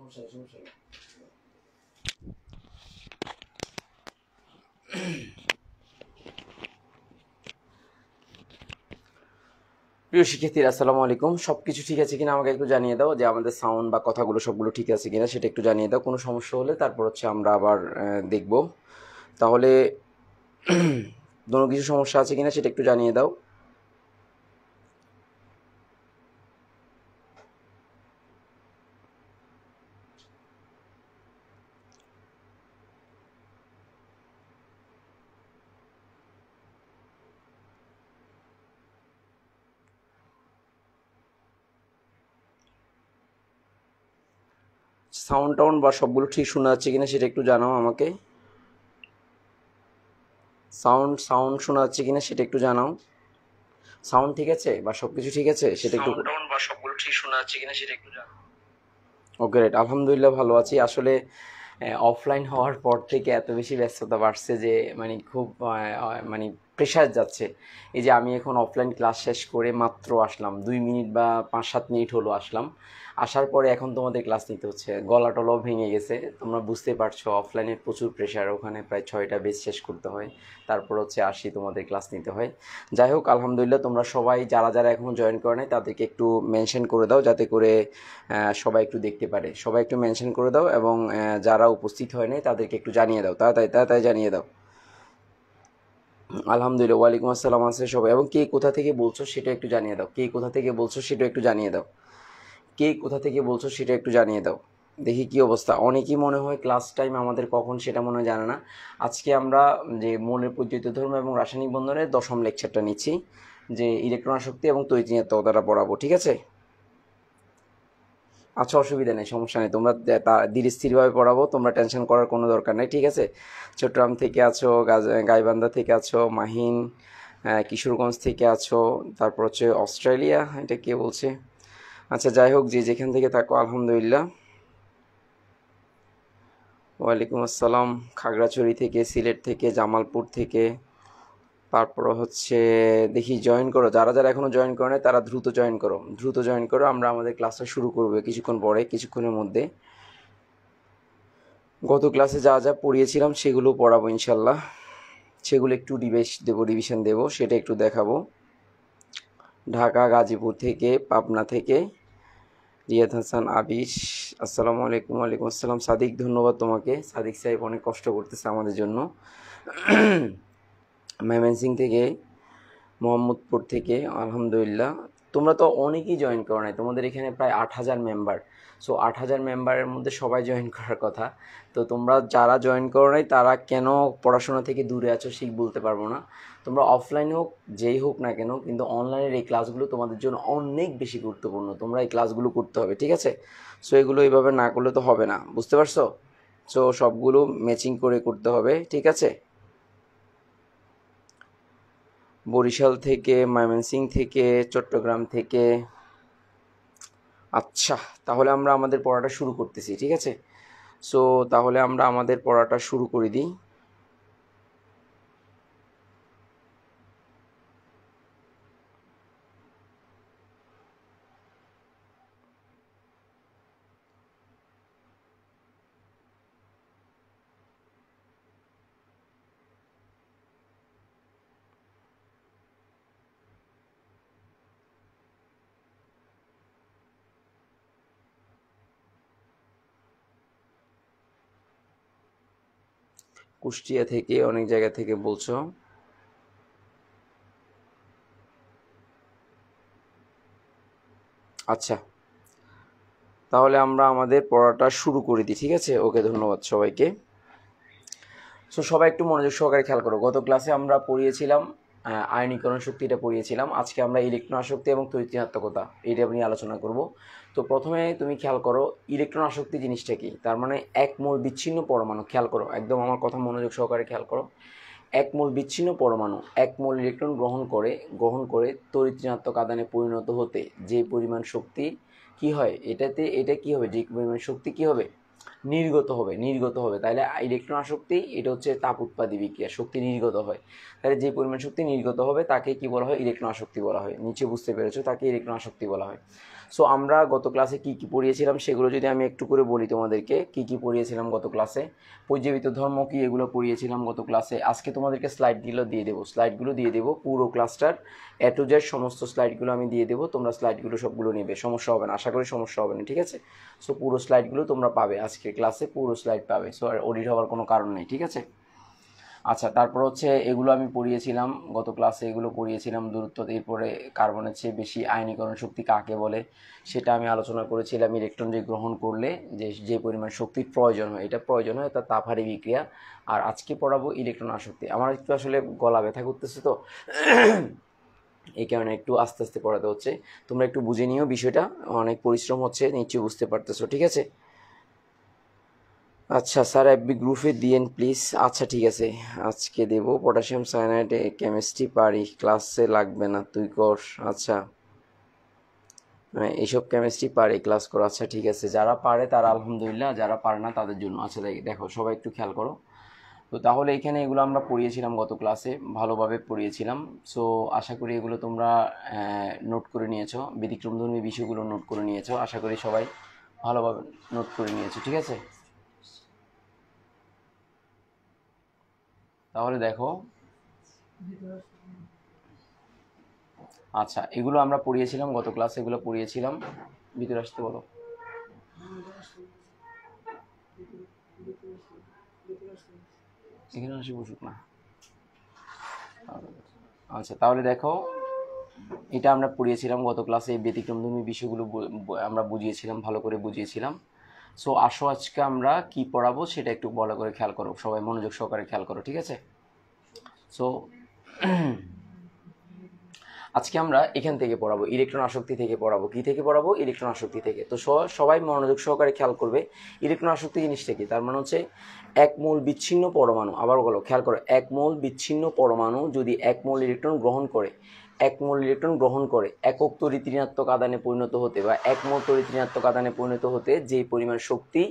প্রিয় শিক্ষার্থীরা আসসালামু আলাইকুম। সব কিছু ঠিক আছে কিনা আমাকে একটু জানিয়ে দাও, যে আমাদের সাউন্ড বা কথাগুলো সবগুলো ঠিক আছে কিনা সেটা একটু জানিয়ে দাও। কোনো সমস্যা হলে তারপর আমরা আবার দেখব। তাহলে কোনো কিছু সমস্যা আছে কিনা সেটা একটু জানিয়ে দাও। সাউন্ড টাউন্ড বা সবগুলো ঠিক শোনা যাচ্ছে কিনা সেটা একটু জানাও আমাকে। সাউন্ড শোনা যাচ্ছে কিনা সেটা একটু জানাও। সাউন্ড ঠিক আছে বা সবকিছু ঠিক আছে সেটা একটু বা সবগুলো ঠিক শোনা যাচ্ছে কিনা সেটা একটু জানাও। ওকে, রাইট, আলহামদুলিল্লাহ ভালো আছি। আসলে অফলাইন হওয়ার পর থেকে এত বেশি ব্যস্ততা বাড়ছে যে মানে খুব মানে প্রেশার যাচ্ছে। এই যে আমি এখন অফলাইন ক্লাস শেষ করে মাত্র আসলাম, 2 মিনিট বা 5-7 মিনিট হলো আসলাম। আসার পরে এখন তোমাদের ক্লাস নিতে হচ্ছে, গলা টলাও ভেঙে গেছে। তোমরা বুঝতে পারছো অফলাইনে প্রচুর প্রেশার, ওখানে প্রায় 6টা বেচ শেষ করতে হয়, তারপর আসি তোমাদের ক্লাস নিতে হয়। যাই হোক, আলহামদুলিল্লাহ তোমরা সবাই যারা যারা এখনও জয়েন করে নাই তাদেরকে একটু মেনশন করে দাও, যাতে করে সবাই একটু দেখতে পারে। সবাই একটু মেনশন করে দাও এবং যারা উপস্থিত হয় নাই তাদেরকে একটু জানিয়ে দাও, তাড়াতাড়ি তাড়াতাড়ি জানিয়ে দাও। আলহামদুলিল্লাহ, ওয়ালাইকুম আসসালাম আছে সবাই। এবং কে কোথা থেকে বলছো সেটা একটু জানিয়ে দাও। কে কোথা থেকে বলছো সেটা একটু জানিয়ে দাও। কে কোথা থেকে বলছো সেটা একটু জানিয়ে দাও। দেখি কি অবস্থা। অনেকেই মনে হয় ক্লাস টাইম আমাদের কখন সেটা মনে হয় জানে না। আজকে আমরা যে মৌলের পদ্ধতি ধর্ম এবং রাসায়নিক বন্ধনের 10ম লেকচারটা নিচ্ছি, যে ইলেকট্রন আসক্তি এবং তড়িৎ দ্বারা পড়াবো, ঠিক আছে? আচ্ছা, অসুবিধা নেই, সমস্যা নেই। তোমরা ধীরে স্থিরভাবে পড়াবো, তোমরা টেনশন করার কোনো দরকার নেই, ঠিক আছে? চট্টগ্রাম থেকে আছো, গাইবান্ধা থেকে আছো, মাহিন কিশোরগঞ্জ থেকে আছো, তারপর অস্ট্রেলিয়া, এটা কে বলছে? আচ্ছা, যাই হোক, যে যেখান থেকে থাকো আলহামদুলিল্লাহ। ওয়ালাইকুম আসসালাম। খাগড়াছড়ি থেকে, সিলেট থেকে, জামালপুর থেকে, তারপর দেখি জয়েন করো। যারা যারা এখনও জয়েন করো না তারা দ্রুত জয়েন করো, দ্রুত জয়েন করো। আমরা আমাদের ক্লাসটা শুরু করবো কিছুক্ষণ পরে, কিছুক্ষণের মধ্যে। গত ক্লাসে যা যা পড়িয়েছিলাম সেগুলো পড়াবো ইনশাল্লাহ। সেগুলো একটু রিভিশন দেবো, সেটা একটু দেখাবো। ঢাকা, গাজীপুর থেকে, পাবনা থেকে রিয়াদ হাসান আবিশ, আসসালামু আলাইকুম। ওয়ালাইকুম আসসালাম। সাদিক, ধন্যবাদ তোমাকে। সাদিক সাহেব অনেক কষ্ট করতেছে আমাদের জন্য। ময়মনসিংহ থেকে, মোহাম্মদপুর থেকে, আলহামদুলিল্লাহ। তোমরা তো অনেকেই জয়েন করো নাই, তোমাদের এখানে প্রায় 8,000 মেম্বার। সো 8,000 মেম্বারের মধ্যে সবাই জয়েন করার কথা। তো তোমরা যারা জয়েন করো নাই তারা কেন পড়াশোনা থেকে দূরে আছো ঠিক বলতে পারবো না। তোমরা অফলাইন হোক যেই হোক না কেন, কিন্তু অনলাইনের এই ক্লাসগুলো তোমাদের জন্য অনেক বেশি গুরুত্বপূর্ণ। তোমরা এই ক্লাসগুলো করতে হবে, ঠিক আছে? সো এগুলো এইভাবে না করলে তো হবে না, বুঝতে পারছো? সো সবগুলো ম্যাচিং করে করতে হবে, ঠিক আছে? বরিশাল থেকে, ময়মনসিংহ থেকে, চট্টগ্রাম থেকে। আচ্ছা, তাহলে আমরা আমাদের পড়াটা শুরু করতেছি, ঠিক আছে? সো তাহলে আমরা আমাদের পড়াটা শুরু করে দিই। কুষ্টিয়া থেকে, অনেক জায়গা থেকে বলছো। আচ্ছা, তাহলে আমরা আমাদের পড়াটা শুরু করে দিই, ঠিক আছে? ওকে, ধন্যবাদ সবাইকে। সো সবাই একটু মনোযোগ সহকারে খেয়াল করো। গত ক্লাসে আমরা পড়িয়েছিলাম আয়নীকরণ শক্তিটা পড়িয়েছিলাম। আজকে আমরা ইলেকট্রন আসক্তি এবং তড়িৎ-ঋণাত্মকতা এটা নিয়ে আলোচনা করব। তো প্রথমে তুমি খেয়াল করো ইলেকট্রন আসক্তি জিনিসটা কি। তার মানে এক মোল বিচ্ছিন্ন পরমাণু, খেয়াল করো একদম আমার কথা মনোযোগ সহকারে খেয়াল করো। এক মোল বিচ্ছিন্ন পরমাণু এক মোল ইলেকট্রন গ্রহণ করে তড়িৎ-ঋণাত্মক আদানে পরিণত হতে যে পরিমাণ শক্তি কি হয়, এটা কি হবে, যে পরিমাণ শক্তি কি হবে নির্গত হবে। তাহলে ইলেকট্রন আসক্তি এটা হচ্ছে তাপ উৎপাদী বিক্রিয়া, শক্তি নির্গত হয়। তাহলে যে পরিমাণ শক্তি নির্গত হবে তাকে কি বলা হয়? ইলেকট্রন আসক্তি বলা হয়। নিচে বুঝতে পেরেছো, তাকে ইলেকট্রন আসক্তি বলা হয়। সো আমরা গত ক্লাসে কি কি পড়িয়েছিলাম সেগুলো যদি আমি একটু করে বলি তোমাদেরকে, কি কি পড়িয়েছিলাম গত ক্লাসে। পর্যাবৃত্ত ধর্ম কি, এগুলো পড়িয়েছিলাম গত ক্লাসে। আজকে তোমাদেরকে স্লাইডগুলো দিয়ে দেবো পুরো ক্লাসটার এ টু জেড সমস্ত স্লাইডগুলো আমি দিয়ে দেবো। তোমরা স্লাইডগুলো সবগুলো নেবে, সমস্যা হবে না, আশা করি সমস্যা হবে না, ঠিক আছে? সো পুরো স্লাইডগুলো তোমরা পাবে, আজকে ক্লাসে পুরো স্লাইড পাবে। সো আর অডিট হওয়ার কোনো কারণ নেই, ঠিক আছে? আচ্ছা, তারপর হচ্ছে এগুলো আমি পড়িয়েছিলাম গত ক্লাসে, এগুলো পড়িয়েছিলাম দূরত্ব। এরপরে কার্বনের চেয়ে বেশি আয়নীকরণ শক্তি কাকে বলে সেটা আমি আলোচনা করেছিলাম। ইলেকট্রন যে গ্রহণ করলে যে পরিমাণ শক্তির প্রয়োজন হয়, এটা প্রয়োজন হয় তার তাপহারী বিক্রিয়া। আর আজকে পড়াবো ইলেকট্রন আসক্তি। আমার একটু আসলে গলা ব্যথা করতেছে তো এই কারণে একটু আস্তে আস্তে পড়াতে হচ্ছে। তোমরা একটু বুঝে নিও বিষয়টা, অনেক পরিশ্রম হচ্ছে, নিশ্চয়ই বুঝতে পারতেছো, ঠিক আছে? আচ্ছা স্যার, এফবি গ্রুপে দিয়েন প্লিজ। আচ্ছা ঠিক আছে, আজকে দেবো। পটাশিয়াম সায়ানাইড কেমিস্ট্রি পারি, ক্লাসে লাগবে না, তুই কর। আচ্ছা, এইসব কেমিস্ট্রি পারে, ক্লাস করো। আচ্ছা ঠিক আছে, যারা পারে তারা আলহামদুলিল্লাহ, যারা পারে না তাদের জন্য। আচ্ছা দেখো, সবাই একটু খেয়াল করো। তো তাহলে এখানে এগুলো আমরা পড়িয়েছিলাম গত ক্লাসে, ভালোভাবে পড়িয়েছিলাম। সো আশা করি এগুলো তোমরা নোট করে নিয়েছো, ব্যতিক্রমধর্মী বিষয়গুলো নোট করে নিয়েছো, আশা করি সবাই ভালোভাবে নোট করে নিয়েছো, ঠিক আছে? তাহলে দেখো, আচ্ছা এগুলো আমরা পড়িয়েছিলাম গত ক্লাসে, এগুলো পড়িয়েছিলাম। ভিতরে আসতে বলো। এখানে আসি, বসুক না। আচ্ছা তাহলে দেখো, এটা আমরা পড়িয়েছিলাম গত ক্লাসে, এই ব্যতিক্রমধর্মী বিষয়গুলো আমরা বুঝিয়েছিলাম, ভালো করে বুঝিয়েছিলাম। সো আসো আজকে আমরা কি পড়াবো সেটা একটু ভালো করে খেয়াল করো, সবাই মনোযোগ সহকারে খেয়াল করো, ঠিক আছে? সো আজকে আমরা এখান থেকে পড়াবো, ইলেকট্রন আসক্তি থেকে পড়াবো। কি থেকে পড়াবো? ইলেকট্রন আসক্তি থেকে। তো সবাই মনোযোগ সহকারে খেয়াল করবে ইলেকট্রন আসক্তি জিনিসটা কি। তার মানে হচ্ছে এক মোল বিচ্ছিন্ন পরমাণু, আবার বলো, খেয়াল করো, এক মোল বিচ্ছিন্ন পরমাণু যদি এক মোল ইলেকট্রন গ্রহণ করে, একক তড়িৎ ঋণাত্মক আদানে পরিণত হতে বা এক মোল তড়িৎ ঋণাত্মক আদানে পরিণত হতে যে পরিমাণ শক্তি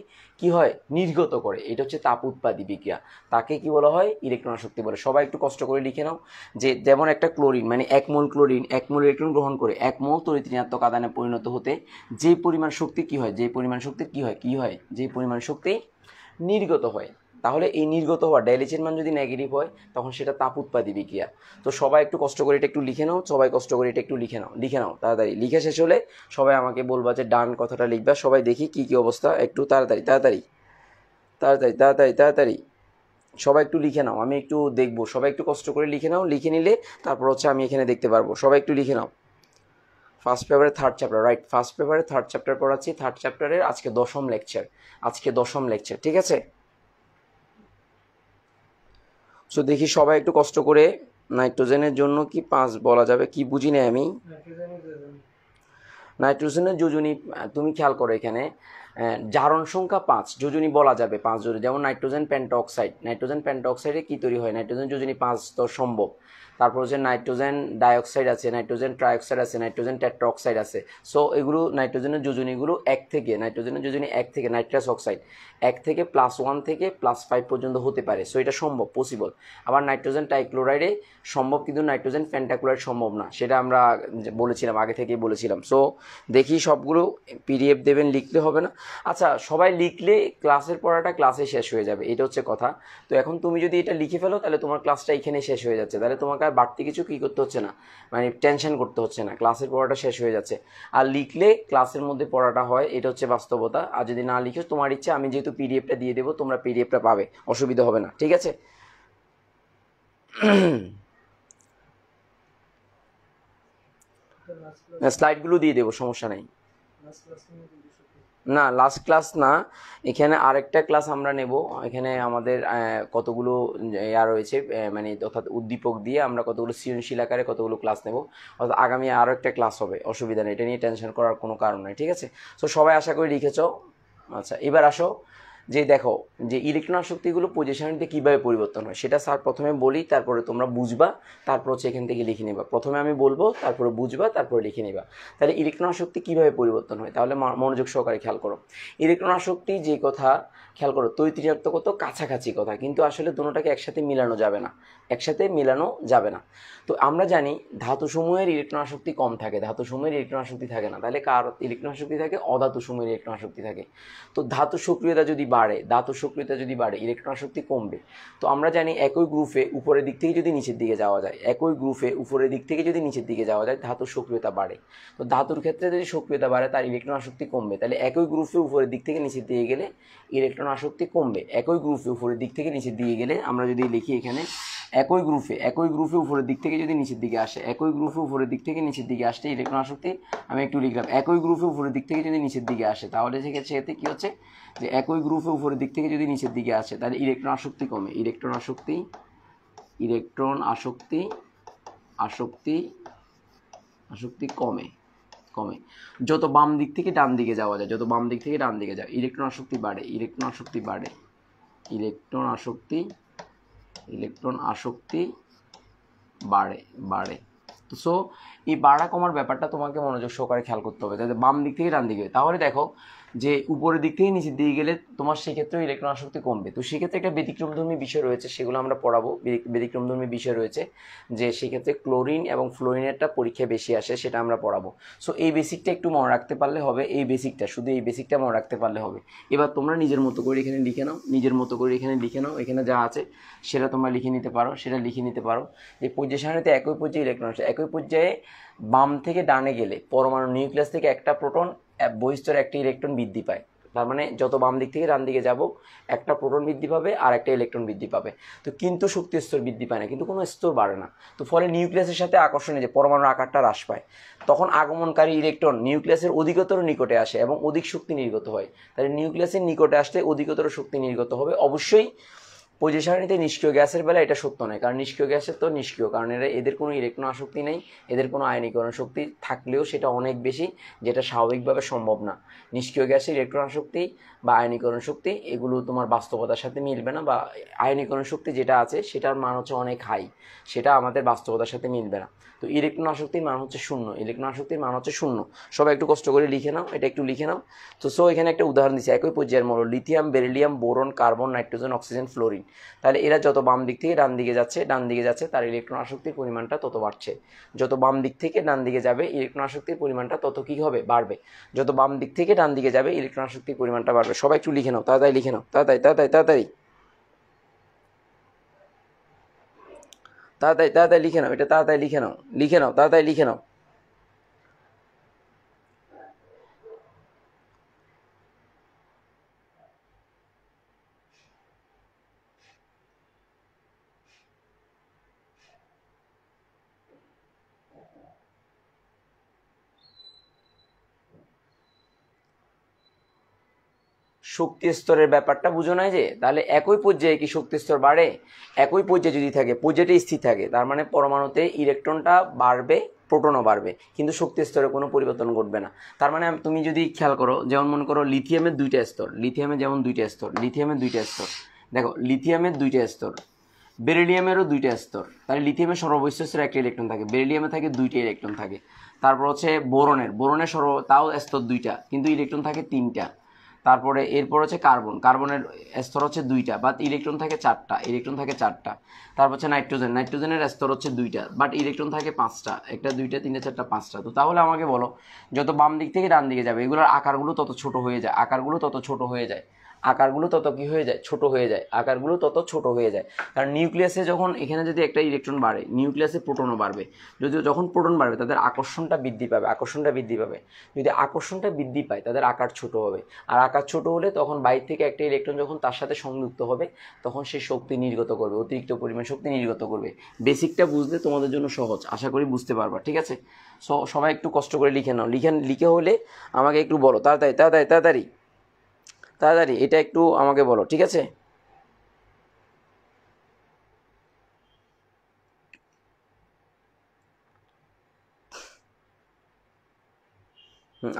কি হয়? নির্গত করে, এটা হচ্ছে তাপ উৎপাদী বিক্রিয়া। তাকে কি বলা হয়? ইলেকট্রন আসক্তি বলে। সবাই একটু কষ্ট করে লিখে নাও যে যেমন একটা ক্লোরিন, মানে এক মোল ক্লোরিন এক মোল ইলেকট্রন গ্রহণ করে এক মোল তড়িৎ ঋণাত্মক আদানে পরিণত হতে যে পরিমাণ শক্তি কি হয়, যে পরিমাণ শক্তির কি হয়, যে পরিমাণ শক্তি নির্গত হয়। তাহলে এই নির্গত হওয়া ডাইলেশন মান যদি নেগেটিভ হয় তখন সেটা তাপ উৎপাদী বিক্রিয়া। তো সবাই একটু কষ্ট করে এটা একটু লিখে নাও, সবাই কষ্ট করে এটা একটু লিখে নাও তাড়াতাড়ি। লিখে শেষ হলে সবাই আমাকে বলবা যে ডান কথাটা লিখবা। সবাই দেখি কি কি অবস্থা, একটু তাড়াতাড়ি তাড়াতাড়ি তাড়াতাড়ি তাড়াতাড়ি তাড়াতাড়ি সবাই একটু লিখে নাও, আমি একটু দেখবো। সবাই একটু কষ্ট করে লিখে নাও, লিখে নিলে তারপর হচ্ছে আমি এখানে দেখতে পারবো। সবাই একটু লিখে নাও। ফার্স্ট পেপারের থার্ড চ্যাপ্টার, রাইট, ফার্স্ট পেপারের থার্ড চ্যাপ্টার পড়াচ্ছি। থার্ড চ্যাপ্টারের আজকে দশম লেকচার, ঠিক আছে? সো দেখি সবাই একটু কষ্ট করে। নাইট্রোজেনের জন্য কি 5 বলা যাবে? কি বুঝি না আমি। নাইট্রোজেনের যোজনী তুমি খেয়াল করো, এখানে জারণ সংখ্যা 5, যোজনী বলা যাবে 5 যোজনী। যেমন নাইট্রোজেন পেন্টাঅক্সাইডে কি তৈরি হয়? নাইট্রোজেন যোজনী 5 তো সম্ভব। তারপর হচ্ছে নাইট্রোজেন ডাইঅক্সাইড আছে, নাইট্রোজেন ট্রাইঅক্সাইড আছে, নাইট্রোজেন টেট্রাঅক্সাইড আছে। সো এগুলো নাইট্রোজেনের যোজনীগুলো নাইট্রোজেনের যোজনী 1 থেকে, নাইট্রাস অক্সাইড 1 থেকে +1 থেকে +5 পর্যন্ত হতে পারে। সো এটা সম্ভব, পসিবল। আবার নাইট্রোজেন টাইক্লোরাইডে সম্ভব, কিন্তু নাইট্রোজেন পেন্টাক্লোরাইড সম্ভব না, সেটা আমরা বলেছিলাম, আগে থেকেই বলেছিলাম। সো দেখি সবগুলো পিডিএফ দেবেন, লিখলে হবে না। আচ্ছা সবাই লিখলে ক্লাসের পড়াটা ক্লাসে শেষ হয়ে যাবে, এটা হচ্ছে কথা। তো এখন তুমি যদি এটা লিখে ফেলো তাহলে তোমার ক্লাসটা এখানে শেষ হয়ে যাচ্ছে, তাহলে তোমাকে আর বাড়তি কিছু কী করতে হচ্ছে না, মানে টেনশন করতে হচ্ছে না, ক্লাসের পড়াটা শেষ হয়ে যাচ্ছে। আর লিখলে ক্লাসের মধ্যে পড়াটা হয়, এটা হচ্ছে বাস্তবতা। আর যদি না লিখো তোমার ইচ্ছে, আমি যেহেতু পিডিএফটা দিয়ে দেবো, তোমরা পিডিএফটা পাবে, অসুবিধা হবে না, ঠিক আছে? স্লাইডগুলো দিয়ে দেবো, সমস্যা নেই। না লাস্ট ক্লাস না, এখানে আরেকটা ক্লাস আমরা নেব। এখানে আমাদের কতগুলো রয়েছে, মানে অর্থাৎ উদ্দীপক দিয়ে আমরা কতগুলো সৃজনশীল আকারে কতগুলো ক্লাস নেব। অর্থাৎ আগামী আরও একটা ক্লাস হবে, অসুবিধা নেই, এটা নিয়ে টেনশন করার কোনো কারণ নেই, ঠিক আছে? সো সবাই আশা করি লিখেছ। আচ্ছা এবার আসো, যে দেখো যে ইলেকট্রন আসক্তিগুলো পজিশনালিতে কীভাবে পরিবর্তন হয় সেটা স্যার প্রথমে বলি, তারপরে তোমরা বুঝবা, তারপর হচ্ছে এখান থেকে লিখে নেবা। প্রথমে আমি বলবো, তারপরে বুঝবা, তারপরে লিখে নেবা। তাহলে ইলেকট্রন আসক্তি কীভাবে পরিবর্তন হয়, তাহলে মনোযোগ সহকারে খেয়াল করো। ইলেকট্রন আসক্তি যে কথা খেয়াল করো, তৈতৃণাত্মকত কাছাকাছি কথা, কিন্তু আসলে দুটোটাকে একসাথে মিলানো যাবে না, একসাথে মিলানো যাবে না। তো আমরা জানি ধাতুসমূহের ইলেকট্রন আসক্তি কম থাকে, ধাতুসমূহের ইলেকট্রন আসক্তি থাকে না। তাহলে কার ইলেকট্রন আসক্তি থাকে? অধাতুসমূহের ইলেকট্রন আসক্তি থাকে। তো ধাতু সক্রিয়তা যদি বাড়ে, ইলেকট্রন আসক্তি কমবে। তো আমরা জানি একই গ্রুপে উপরের দিক থেকে যদি নিচের দিকে যাওয়া যায়, ধাতুর সক্রিয়তা বাড়ে। তো ধাতুর ক্ষেত্রে যদি সক্রিয়তা বাড়ে তার ইলেকট্রন আসক্তি কমবে। তাহলে একই গ্রুপে উপরের দিক থেকে নিচের দিকে গেলে ইলেকট্রন আসক্তি কমবে। একই গ্রুপে উপরের দিক থেকে নিচের দিকে গেলে আমরা যদি লিখি এখানে একই গ্রুপে উপরের দিক থেকে যদি নিচের দিকে আসে, আসতে ইলেকট্রন আসক্তি, আমি একটু লিখলাম একই গ্রুপে উপরের দিক থেকে যদি নিচের দিকে আসে, তাহলে সেক্ষেত্রে কি হচ্ছে যে একই গ্রুপে উপরের দিক থেকে যদি নিচের দিকে আসে তাহলে ইলেকট্রন আসক্তি কমে, ইলেকট্রন আসক্তি কমে। যত বাম দিক থেকে ডান দিকে যাওয়া যায়, ইলেকট্রন আসক্তি বাড়ে, ইলেকট্রন আসক্তি বাড়ে। তো সো এই বাড়া কমার ব্যাপারটা তোমাকে মনোযোগ সহকারে খেয়াল করতে হবে, যাতে বাম দিক থেকে ডান দিকে। তাহলে দেখো যে উপরের দিক থেকে নিচের দিকে গেলে তোমার সেক্ষেত্রেও ইলেকট্রন আসক্তি কমবে। তো সেক্ষেত্রে একটা ব্যতিক্রমধর্মী বিষয় রয়েছে, সেগুলো আমরা পড়াবো। ব্যতিক্রমধর্মী বিষয় রয়েছে যে সেক্ষেত্রে ক্লোরিন এবং ফ্লোরিনেরটা পরীক্ষায় বেশি আসে, সেটা আমরা পড়াবো। সো এই বেসিকটা একটু মনে রাখতে পারলে হবে, শুধু এই বেসিকটা মনে রাখতে পারলে হবে। এবার তোমরা নিজের মতো করে এখানে লিখে নাও, এখানে যা আছে সেটা তোমরা লিখে নিতে পারো। যে পর্যায় সারণীতে একই পর্যায়ে ইলেকট্রন আসে, একই পর্যায়ে বাম থেকে ডানে গেলে পরমাণু নিউক্লিয়াস থেকে একটা প্রোটন, বহিঃস্তরে একটা ইলেকট্রন বৃদ্ধি পায়। তার মানে যত বাম দিক থেকে ডান দিকে যাব একটা প্রোটন বৃদ্ধি পাবে আর একটা ইলেকট্রন বৃদ্ধি পাবে। তো কিন্তু শক্তি স্তর বৃদ্ধি পায় না, কিন্তু কোনো স্তর বাড়ে না। তো ফলে নিউক্লিয়াসের সাথে আকর্ষণে যে পরমাণুর আকারটা হ্রাস পায়, তখন আগমনকারী ইলেকট্রন নিউক্লিয়াসের অধিকতর নিকটে আসে এবং অধিক শক্তি নির্গত হয়। তাহলে নিউক্লিয়াসের নিকটে আসলে অধিকতর শক্তি নির্গত হবে। অবশ্যই পর্যায় সারণীতে নিষ্ক্রিয় গ্যাসের বেলা এটা সত্য নয়, কারণ নিষ্ক্রিয় গ্যাসের তো নিষ্ক্রিয়, কারণ এদের কোনো ইলেকট্রন আসক্তি নেই, এদের কোনো আয়নীকরণ শক্তি থাকলেও সেটা অনেক বেশি, যেটা স্বাভাবিকভাবে সম্ভব না। নিষ্ক্রিয় গ্যাসের ইলেকট্রন আসক্তি বা আয়নীকরণ শক্তি এগুলো তোমার বাস্তবতার সাথে মিলবে না, বা আয়নীকরণ শক্তি যেটা আছে সেটার মান হচ্ছে অনেক হাই, সেটা আমাদের বাস্তবতার সাথে মিলবে না। তো ইলেকট্রন আসক্তির মান হচ্ছে শূন্য, সবাই একটু কষ্ট করে লিখে নাও, এটা একটু লিখে নাও। তো এখানে একটা উদাহরণ দিচ্ছি, একই পর্যায়ের মৌল lithium, beryllium, boron, carbon, nitrogen, oxygen, fluorine. তাহলে এরা যত বাম দিক থেকে ডান দিকে যাচ্ছে তার ইলেকট্রন আসক্তির পরিমাণটা তত বাড়ছে। যত বাম দিক থেকে ডান দিকে যাবে ইলেকট্রন আসক্তির পরিমাণটা তত কি হবে? বাড়বে। যত বাম দিক থেকে ডান দিকে যাবে ইলেকট্রন আসক্তির পরিমাণটা বাড়বে। সবাই একটু লিখে নাও, তাড়াতাড়ি লিখে নাও, তাড়াতাড়ি লিখে নাও, এটা তাড়াতাড়ি লিখে নাও। শক্তি স্তরের ব্যাপারটা বুঝো নাই যে, তাহলে একই পর্যায়ে কি শক্তি স্তর বাড়ে? একই পর্যায়ে যদি থাকে, পর্যায়টা স্থির থাকে, তার মানে পরমাণুতে ইলেকট্রনটা বাড়বে, প্রোটনও বাড়বে, কিন্তু শক্তি স্তরে কোনো পরিবর্তন ঘটবে না। তার মানে তুমি যদি খেয়াল করো, যেমন মনে করো লিথিয়ামের দুইটা স্তর, দেখো লিথিয়ামের দুইটা স্তর, বেরিলিয়ামেরও দুইটা স্তর। তাহলে লিথিয়ামের সর্ববৈশ্য স্তরে একটা ইলেকট্রন থাকে, বেরিলিয়ামে থাকে দুইটা ইলেকট্রন থাকে। তারপর হচ্ছে বোরনের তাও স্তর দুইটা, কিন্তু ইলেকট্রন থাকে তিনটা। তারপরে এরপর হচ্ছে কার্বনের স্তর হচ্ছে দুইটা, বাট ইলেকট্রন থাকে চারটা। তারপর হচ্ছে নাইট্রোজেনের স্তর হচ্ছে দুইটা, বাট ইলেকট্রন থাকে পাঁচটা, একটা, দুইটা, তিনটা, চারটা, পাঁচটা। তো তাহলে আমাকে বলো, যত বাম দিক থেকে ডান দিকে যাবে এগুলোর আকারগুলো তত ছোট হয়ে যায়, আকারগুলো তত ছোট হয়ে যায়। কারণ নিউক্লিয়াসে যখন এখানে যদি একটা ইলেকট্রন বাড়ে, নিউক্লিয়াসে প্রোটনও বাড়বে। যখন প্রোটন বাড়বে তাদের আকর্ষণটা বৃদ্ধি পাবে। যদি আকর্ষণটা বৃদ্ধি পায় তাদের আকার ছোট হবে, আর আকার ছোট হলে তখন বাইরে থেকে একটা ইলেকট্রন যখন তার সাথে সংযুক্ত হবে তখন সে শক্তি নির্গত করবে, অতিরিক্ত পরিমাণ শক্তি নির্গত করবে। বেসিকটা বুঝলে তোমাদের জন্য সহজ, আশা করি বুঝতে পারবা, ঠিক আছে? সবাই একটু কষ্ট করে লিখে নাও, লিখে হলে আমাকে একটু বলো, তাড়াতাড়ি এটা একটু আমাকে বলো, ঠিক আছে?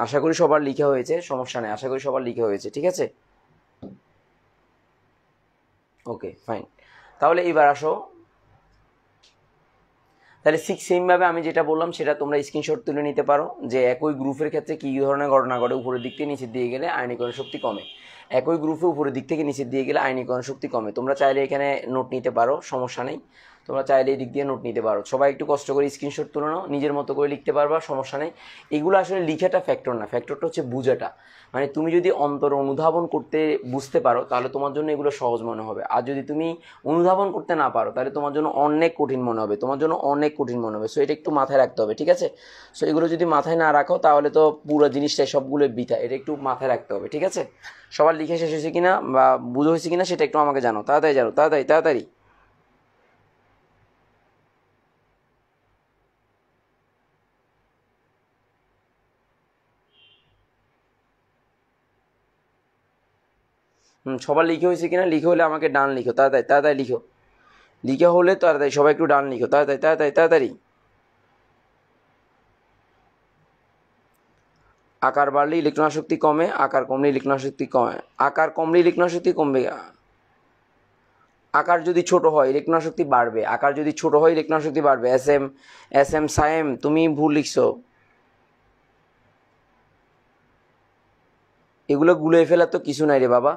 আশা করি সবার লিখা হয়েছে, সমস্যা নেই, ঠিক আছে? Okay fine. তাহলে এবার আসো, তাহলে ঠিক সেমভাবে আমি যেটা বললাম সেটা তোমরা স্ক্রিনশট তুলে নিতে পারো, যে একই গ্রুপের ক্ষেত্রে কী ধরনের ঘটনা ঘটে। উপরের দিক থেকে নিচের দিয়ে গেলে আয়নীকরণ শক্তি কমে, একই গ্রুপে উপরের দিক থেকে নিচের দিয়ে গেলে আয়নীকরণ শক্তি কমে। তোমরা চাইলে এখানে নোট নিতে পারো, সমস্যা নেই, তোমরা চাইলে এই দিক দিয়ে নোট নিতে পারো। সবাই একটু কষ্ট করে স্ক্রিনশট তুলে নাও, নিজের মতো করে লিখতে পারবা, সমস্যা নেই। এগুলো আসলে লিখাটা ফ্যাক্টর না, ফ্যাক্টরটা হচ্ছে বুঝাটা। মানে তুমি যদি অন্তর অনুধাবন করতে বুঝতে পারো তাহলে তোমার জন্য এগুলো সহজ মনে হবে, আর যদি তুমি অনুধাবন করতে না পারো তাহলে তোমার জন্য অনেক কঠিন মনে হবে, তোমার জন্য অনেক কঠিন মনে হবে। সো এটা একটু মাথায় রাখতে হবে, ঠিক আছে? সো এগুলো যদি মাথায় না রাখো তাহলে তো পুরো জিনিসটাই সবগুলো বৃথা, এটা একটু মাথায় রাখতে হবে, ঠিক আছে? সবার লিখে শেষ হয়েছে কিনা বা বুঝে হয়েছে কিনা সেটা একটু আমাকে জানো, তাড়াতাড়ি জানো, তাড়াতাড়ি তাড়াতাড়ি। সবার লিখে হয়েছে কিনা, লিখে হলে আমাকে ডান লিখো, তাড়াতাড়ি তাড়াতাড়ি লিখো, লিখে হলে তাড়াতাড়ি সবাই একটু ডান লিখো, তাড়াতাড়ি তাড়াতাড়ি তাড়াতাড়ি। আকার বাড়লে ইলেকট্রন শক্তি কমে, আকার কমলে ইলেকট্রন শক্তি কমে, আকার কমলে ইলেকট্রন শক্তি কমবে। আকার যদি ছোট হয় ইলেকট্রন শক্তি বাড়বে, আকার যদি ছোট হয় ইলেকট্রন শক্তি বাড়বে। এস এম সায়েম তুমি ভুল লিখছো, এগুলো গুলিয়ে ফেলার তো কিছু নাই রে বাবা,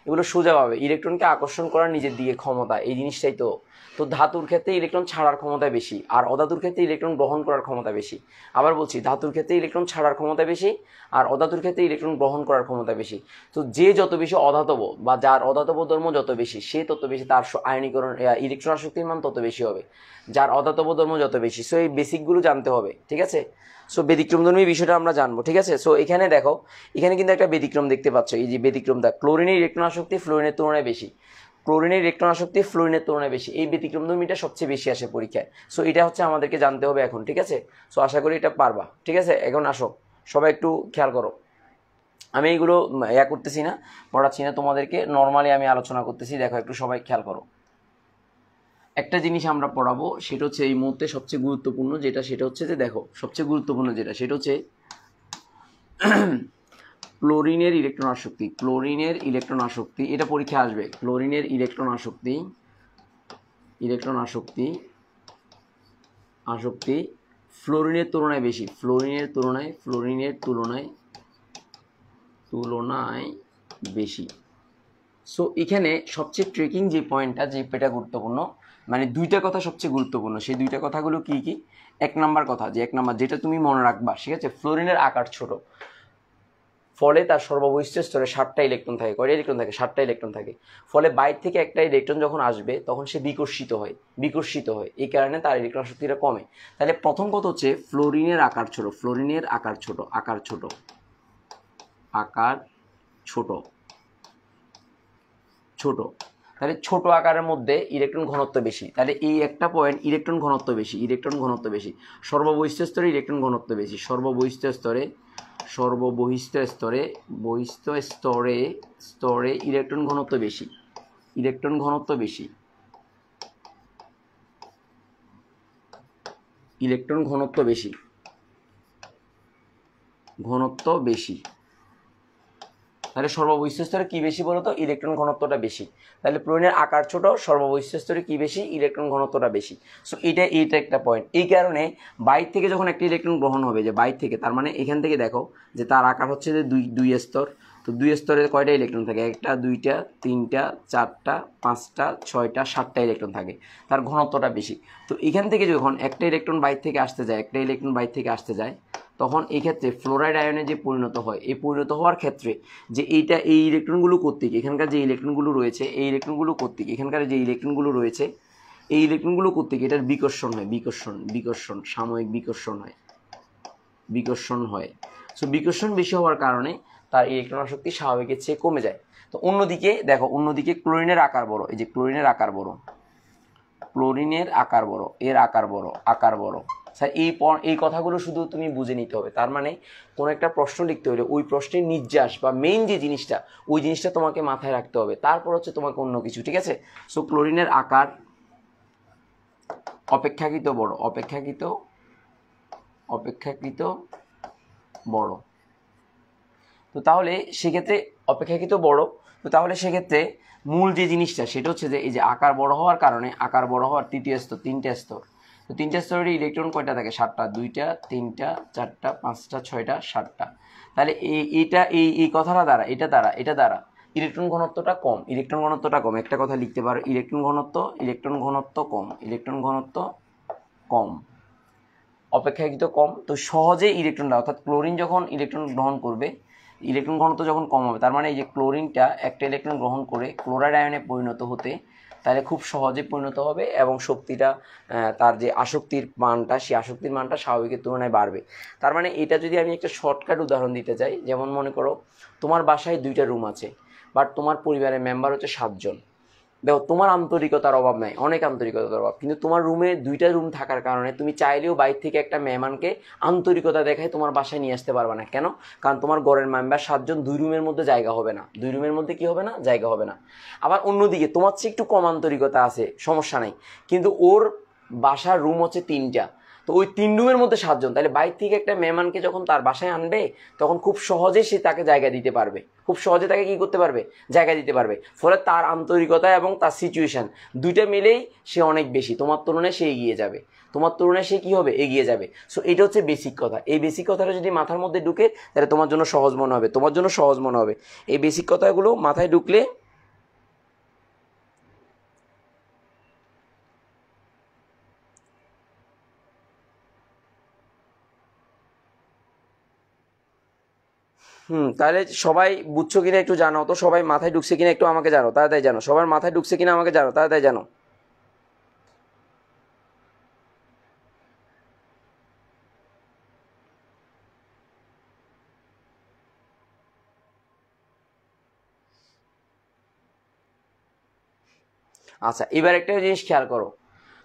এগুলো সোজা পাবে। ইলেকট্রনকে আকর্ষণ করার নিজের দিকে ক্ষমতা, এই জিনিসটাই তো। তো ধাতুর ক্ষেত্রে ইলেকট্রন ছাড়ার ক্ষমতা বেশি, আর অধাতুর ক্ষেত্রে ইলেকট্রন গ্রহণ করার ক্ষমতা বেশি। আবার বলছি, ধাতুর ক্ষেত্রে ইলেকট্রন ছাড়ার ক্ষমতা বেশি, আর অধাতুর ক্ষেত্রে ইলেকট্রন গ্রহণ করার ক্ষমতা বেশি। তো যে যত বেশি অধাতব বা যার অধাতব ধর্ম যত বেশি, সে তত বেশি তার আয়নীকরণ ইলেকট্রন শক্তির মান তত বেশি হবে, যার অধাতব ধর্ম যত বেশি। সো এই বেসিকগুলো জানতে হবে, ঠিক আছে? সো ব্যতিক্রমধর্মী বিষয়টা আমরা জানবো, ঠিক আছে? সো এখানে দেখো, এখানে কিন্তু একটা ব্যতিক্রম দেখতে পাচ্ছ, এই যে ব্যতিক্রমটা, ক্লোরিনের ইলেকট্রন আসক্তি ফ্লোরিনের তুলনায় বেশি, ক্লোরিনের ইলেকট্রন আসক্তি ফ্লোরিনের তুলনায় বেশি, এই ব্যতিক্রমধর্মীটা সবচেয়ে বেশি আসে পরীক্ষায়। সো এটা হচ্ছে আমাদেরকে জানতে হবে এখন, ঠিক আছে? সো আশা করি এটা পারবা, ঠিক আছে? এখন আসো সবাই একটু খেয়াল করো, আমি এইগুলো করতেছি না, পড়াচ্ছি না তোমাদেরকে, নর্মালি আমি আলোচনা করতেছি। দেখো একটু সবাই খেয়াল করো, একটা জিনিস আমরা পড়াবো, সেটা হচ্ছে এই মুহূর্তে সবচেয়ে গুরুত্বপূর্ণ যেটা, সেটা হচ্ছে যে দেখো সবচেয়ে গুরুত্বপূর্ণ যেটা, সেটা হচ্ছে ক্লোরিনের ইলেকট্রন আসক্তি। ক্লোরিনের ইলেকট্রন আসক্তি, এটা পরীক্ষা আসবে। ক্লোরিনের ইলেকট্রন আসক্তি, ইলেকট্রন আসক্তি, আসক্তি ফ্লোরিনের তুলনায় বেশি, ফ্লোরিনের তুলনায়, ফ্লোরিনের তুলনায়, তুলনায় বেশি। সো এখানে সবচেয়ে ট্রেকিং যে পয়েন্টটা, যে এটা গুরুত্বপূর্ণ, মানে দুইটা কথা সবচেয়ে গুরুত্বপূর্ণ। সেই দুইটা কথাগুলো কি কি? এক নাম্বার কথা, যে এক নাম্বার যেটা তুমি মনে রাখবা, ঠিক আছে? ফ্লোরিনের আকার ছোট, ফলে তার সর্ববহিষ্ঠ স্তরে 7টা ইলেকট্রন থাকে। কয়টা ইলেকট্রন থাকে? 7টা ইলেকট্রন থাকে। ফলে বাইরে থেকে একটা ইলেকট্রন যখন আসবে তখন সে বিকর্ষিত হয়, বিকর্ষিত হয়, এই কারণে তার ইলেকট্রন শক্তিটা কমে। তাহলে প্রথম কথা হচ্ছে ফ্লোরিনের আকার ছোট, ফ্লোরিনের আকার ছোট, আকার ছোট, আকার ছোট, ছোট। তাহলে ছোট আকারের মধ্যে ইলেকট্রন ঘনত্ব বেশি, তাহলে এই একটা পয়েন্ট, ইলেকট্রন ঘনত্ব বেশি, ইলেকট্রন ঘনত্ব বেশি, সর্ববহিষ্ঠ স্তরে ইলেকট্রন ঘনত্ব বেশি, সর্ববহিষ্ঠ স্তরে, সর্ববহিষ্ঠ স্তরে, বহিষ্ঠ স্তরে, স্তরে ইলেকট্রন ঘনত্ব বেশি, ইলেকট্রন ঘনত্ব বেশি, ইলেকট্রন ঘনত্ব বেশি, ঘনত্ব বেশি। তাহলে সর্ববহিষ্ঠ স্তরে কি বেশি বলতো? ইলেকট্রন ঘনত্বটা বেশি। তাহলে ফ্লোরিনের আকার ছোট, সর্ববহিষ্ঠ স্তরে কি বেশি? ইলেকট্রন ঘনত্বটা বেশি। সো এইটা একটা পয়েন্ট। এই কারণে বাইর থেকে যখন একটা ইলেকট্রন গ্রহণ হবে, যে বাইর থেকে, তার মানে এখান থেকে দেখো যে তার আকার হচ্ছে যে দুই স্তর। তো দুই স্তরে কয়টা ইলেকট্রন থাকে? একটা, দুইটা, তিনটা, চারটা, পাঁচটা, ছয়টা, 7টা ইলেকট্রন থাকে, তার ঘনত্বটা বেশি। তো এখান থেকে যখন একটা ইলেকট্রন বাইর থেকে আসতে যায়, একটা ইলেকট্রন বাইর থেকে আসতে যায়, তখন এই ক্ষেত্রে ফ্লোরাইড আয়নে যে পরিণত হয়, এই পরিণত হওয়ার ক্ষেত্রে যে এইটা, এই ইলেকট্রনগুলো কর্তৃক, এখানকার যে ইলেকট্রনগুলো রয়েছে, এই ইলেকট্রনগুলো কর্তৃক, এখানকার যে ইলেকট্রনগুলো রয়েছে, এই ইলেকট্রনগুলো কর্তৃক এটার বিকর্ষণ হয়, বিকর্ষণ, বিকর্ষণ, সাময়িক বিকর্ষণ হয়, বিকর্ষণ হয়। সো বিকর্ষণ বেশি হওয়ার কারণে তার ইলেকট্রন আসক্তি স্বাভাবিকের চেয়ে কমে যায়। তো অন্যদিকে দেখো, অন্যদিকে ক্লোরিনের আকার বড়, এই যে ক্লোরিনের আকার বড়, ক্লোরিনের আকার বড়, এর আকার বড়, আকার বড়। স্যার এই কথাগুলো শুধু তুমি বুঝে নিতে হবে। তার মানে কোনো একটা প্রশ্ন লিখতে হলে ওই প্রশ্নের নির্যাস বা মেইন যে জিনিসটা, ওই জিনিসটা তোমাকে মাথায় রাখতে হবে, তারপর হচ্ছে তোমাকে অন্য কিছু, ঠিক আছে? সো ক্লোরিনের আকার অপেক্ষাকৃত বড়, অপেক্ষাকৃত, অপেক্ষাকৃত বড়। তো তাহলে সেক্ষেত্রে অপেক্ষাকৃত বড়, তো তাহলে সেক্ষেত্রে মূল যে জিনিসটা সেটা হচ্ছে যে এই যে আকার বড় হওয়ার কারণে, আকার বড় হওয়ার তৃতীয় স্তর, তিনটা স্তর, তো তিনটা স্তরের ইলেকট্রন কয়টা থাকে? 7টা, 2টা, 3টা, 4টা, 5টা, 6টা, 7টা। তাহলে এই কথাটা দ্বারা এটা দ্বারা ইলেকট্রন ঘনত্বটা কম, ইলেকট্রন ঘনত্বটা কম। একটা কথা লিখতে পারো, ইলেকট্রন ঘনত্ব কম, ইলেকট্রন ঘনত্ব কম, অপেক্ষাকৃত কম। তো সহজে ইলেকট্রনটা, অর্থাৎ ক্লোরিন যখন ইলেকট্রন গ্রহণ করবে, ইলেকট্রন ঘনত্ব যখন কম হবে, তার মানে এই যে ক্লোরিনটা একটা ইলেকট্রন গ্রহণ করে ক্লোরাইড আয়নে পরিণত হতে, তাহলে খুব সহজে পরিণত হবে এবং শক্তিটা, তার যে আসক্তির মানটা, সেই আসক্তির মানটা স্বাভাবিকের তুলনায় বাড়বে। তার মানে এটা যদি আমি একটা শর্টকাট উদাহরণ দিতে চাই, যেমন মনে করো তোমার বাসায় 2টা রুম আছে, বাট তোমার পরিবারের মেম্বার হচ্ছে 7 জন। দেখো তোমার আন্তরিকতার অভাব নাই, অনেক আন্তরিকতার অভাব, কিন্তু তোমার রুমে 2টা রুম থাকার কারণে তুমি চাইলেও বাইরে থেকে একটা মেহমানকে আন্তরিকতা দেখায় তোমার বাসায় নিয়ে আসতে পারবে না। কেন? কারণ তোমার ঘরের মেম্বার 7 জন, 2 রুমের মধ্যে জায়গা হবে না, 2 রুমের মধ্যে কি হবে না? জায়গা হবে না। আবার অন্যদিকে তোমার চেয়ে একটু কম আন্তরিকতা আছে, সমস্যা নাই, কিন্তু ওর বাসার রুম হচ্ছে 3টা, তো ওই 3 রুমের মধ্যে 7 জন, তাহলে বাইরে থেকে একটা মেহমানকে যখন তার বাসায় আনবে, তখন খুব সহজে সে তাকে জায়গা দিতে পারবে, খুব সহজে তাকে কি করতে পারবে? জায়গা দিতে পারবে। ফলে তার আন্তরিকতা এবং তার সিচুয়েশন দুইটা মিলেই সে অনেক বেশি, তোমার তুলনায় সে এগিয়ে যাবে, তোমার তুলনায় সে কি হবে? এগিয়ে যাবে। সো এটা হচ্ছে বেসিক কথা। এই বেসিক কথাটা যদি মাথার মধ্যে ঢুকে, তাহলে তোমার জন্য সহজ মনে হবে, তোমার জন্য সহজ মনে হবে। এই বেসিক কথাগুলো মাথায় ঢুকলে তাহলে সবাই বুঝছো কিনা একটু জানো তো, সবাই মাথায় ঢুকছে কিনা একটু আমাকে জানো, তাড়াতাড়ি জানো, সবার মাথায় ঢুকছে কিনা আমাকে জানো, তাড়াতাড়ি জানো। আচ্ছা, এবার একটা জিনিস খেয়াল করো,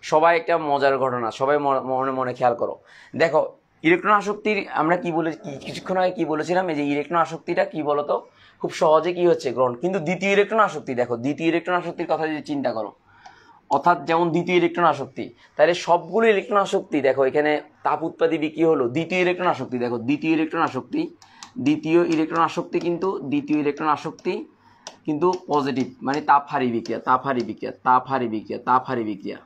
সবাই একটা মজার ঘটনা, সবাই মনে মনে খেয়াল করো। দেখো ইলেকট্রন আসক্তির আমরা কি বলে, কিছুক্ষণ আগে কি বলেছিলাম, এই যে ইলেকট্রন আসক্তিটা কি বলতো, খুব সহজে কি হচ্ছে গ্রহণ। কিন্তু দ্বিতীয় ইলেকট্রন আসক্তি, দেখো দ্বিতীয় ইলেকট্রন আসক্তির কথা যদি চিন্তা করো, অর্থাৎ যেমন দ্বিতীয় ইলেকট্রন আসক্তি, তাহলে সবগুলো ইলেকট্রন আসক্তি, দেখো এখানে তাপ উৎপাদী বিক্রিয়া হলো দ্বিতীয় ইলেকট্রন আসক্তি। দেখো দ্বিতীয় ইলেকট্রন আসক্তি, দ্বিতীয় ইলেকট্রন আসক্তি কিন্তু পজিটিভ, মানে তাপহারী বিক্রিয়া, তাপহারী বিক্রিয়া, তাপহারী বিক্রিয়া, তাপহারী বিক্রিয়া,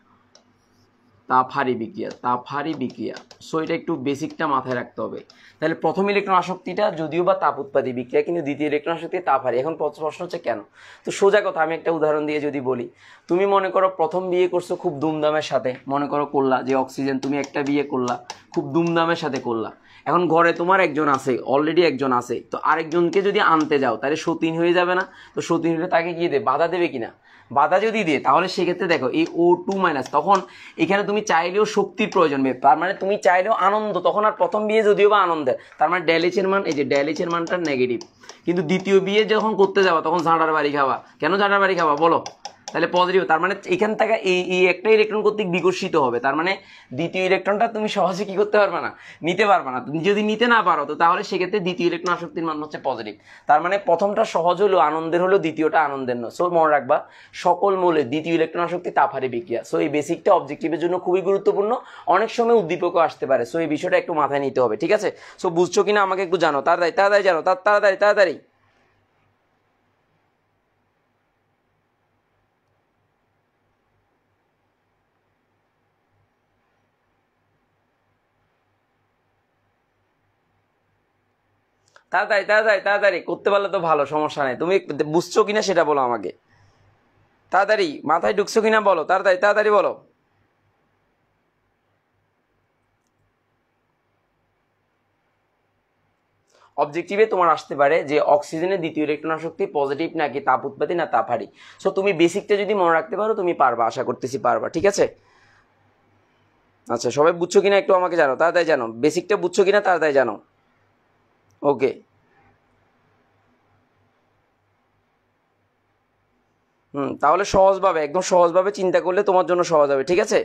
তাপহারী বিক্রিয়া, তাপহারী বিক্রিয়া। সো এটা একটু বেসিকটা মাথায় রাখতে হবে। তাহলে প্রথম ইলেকট্রন আসক্তিটা যদিও বা তাপ উৎপাদী বিক্রিয়া, কিন্তু দ্বিতীয় ইলেকট্রন আসক্তি তাপহারী। এখন প্রশ্ন হচ্ছে কেন? তো সোজা কথা, আমি একটা উদাহরণ দিয়ে যদি বলি, তুমি মনে করো প্রথম বিয়ে করছো খুব ধুমধামের সাথে, মনে করো করলা যে অক্সিজেন, তুমি একটা বিয়ে করলা খুব ধুমধামের সাথে করলা। এখন ঘরে তোমার একজন আছে, অলরেডি একজন আছে, তো আরেকজনকে যদি আনতে যাও তাহলে সতীন হয়ে যাবে না? তো সতীন হলে তাকে গিয়ে দে বাধা দেবে কিনা? বাধা যদি দিয়ে, তাহলে সেক্ষেত্রে দেখো এই O2-, তখন এখানে তুমি চাইলেও শক্তির প্রয়োজন হবে, তার মানে তুমি চাইলেও আনন্দ, তখন আর প্রথম বিয়ে যদিও বা আনন্দের, তার মানে ড্যালিচের মান, এই যে ড্যালিচের মানটা নেগেটিভ। কিন্তু দ্বিতীয় বিয়ে যখন করতে যাওয়া, তখন ঝাঁটার বাড়ি খাওয়া। কেন ঝাঁটার বাড়ি খাওয়া বলো? তাহলে পজিটিভ, তার মানে এখান থেকে এই একটা ইলেকট্রন কর্তৃক বিকশিত হবে, তার মানে দ্বিতীয় ইলেকট্রনটা তুমি সহজে কি করতে পারবে না? নিতে পারবে না। তুমি যদি নিতে না পারো, তো তাহলে সেক্ষেত্রে দ্বিতীয় ইলেকট্রন আসক্তির মান হচ্ছে পজিটিভ। তার মানে প্রথমটা সহজ হলো, আনন্দের হলো, দ্বিতীয়টা আনন্দের নয়। সো মনে রাখবা, সকল মৌলে দ্বিতীয় ইলেকট্রন আসক্তি তাপহারী বিক্রিয়া। সো এই বেসিকটা অবজেক্টিভের জন্য খুবই গুরুত্বপূর্ণ, অনেক সময় উদ্দীপকও আসতে পারে। সো এই বিষয়টা একটু মাথায় নিতে হবে, ঠিক আছে? সো বুঝছো কিনা আমাকে একটু জানো, তাড়াতাড়ি জানো, তাড়াতাড়ি তাড়াতাড়ি। তাড়াতাড়ি তাড়াতাড়ি তাড়াতাড়ি করতে পারলে তো ভালো, সমস্যা নেই। তুমি বুঝছো কিনা সেটা বলো আমাকে, তাড়াতাড়ি মাথায় ঢুকছো কিনা বলো, তাড়াতাড়ি তাড়াতাড়ি বলো। অবজেক্টিভে তোমার আসতে পারে যে অক্সিজেনের দ্বিতীয় ইলেকট্রন আসক্তি পজিটিভ নাকি তাপ উৎপাদী না তাপহারী। সো তুমি বেসিকটা যদি মনে রাখতে পারো, তুমি পারবা, আশা করতেছি পারবা, ঠিক আছে? আচ্ছা, সবাই বুঝছো কিনা একটু আমাকে জানো, তাড়াতাড়ি জানো, বেসিকটা বুঝছো কিনা তাড়াতাড়ি জানো। ওকে, তাহলে সহজভাবে, একদম সহজভাবে চিন্তা করলে তোমার জন্য সহজ হবে, ঠিক আছে?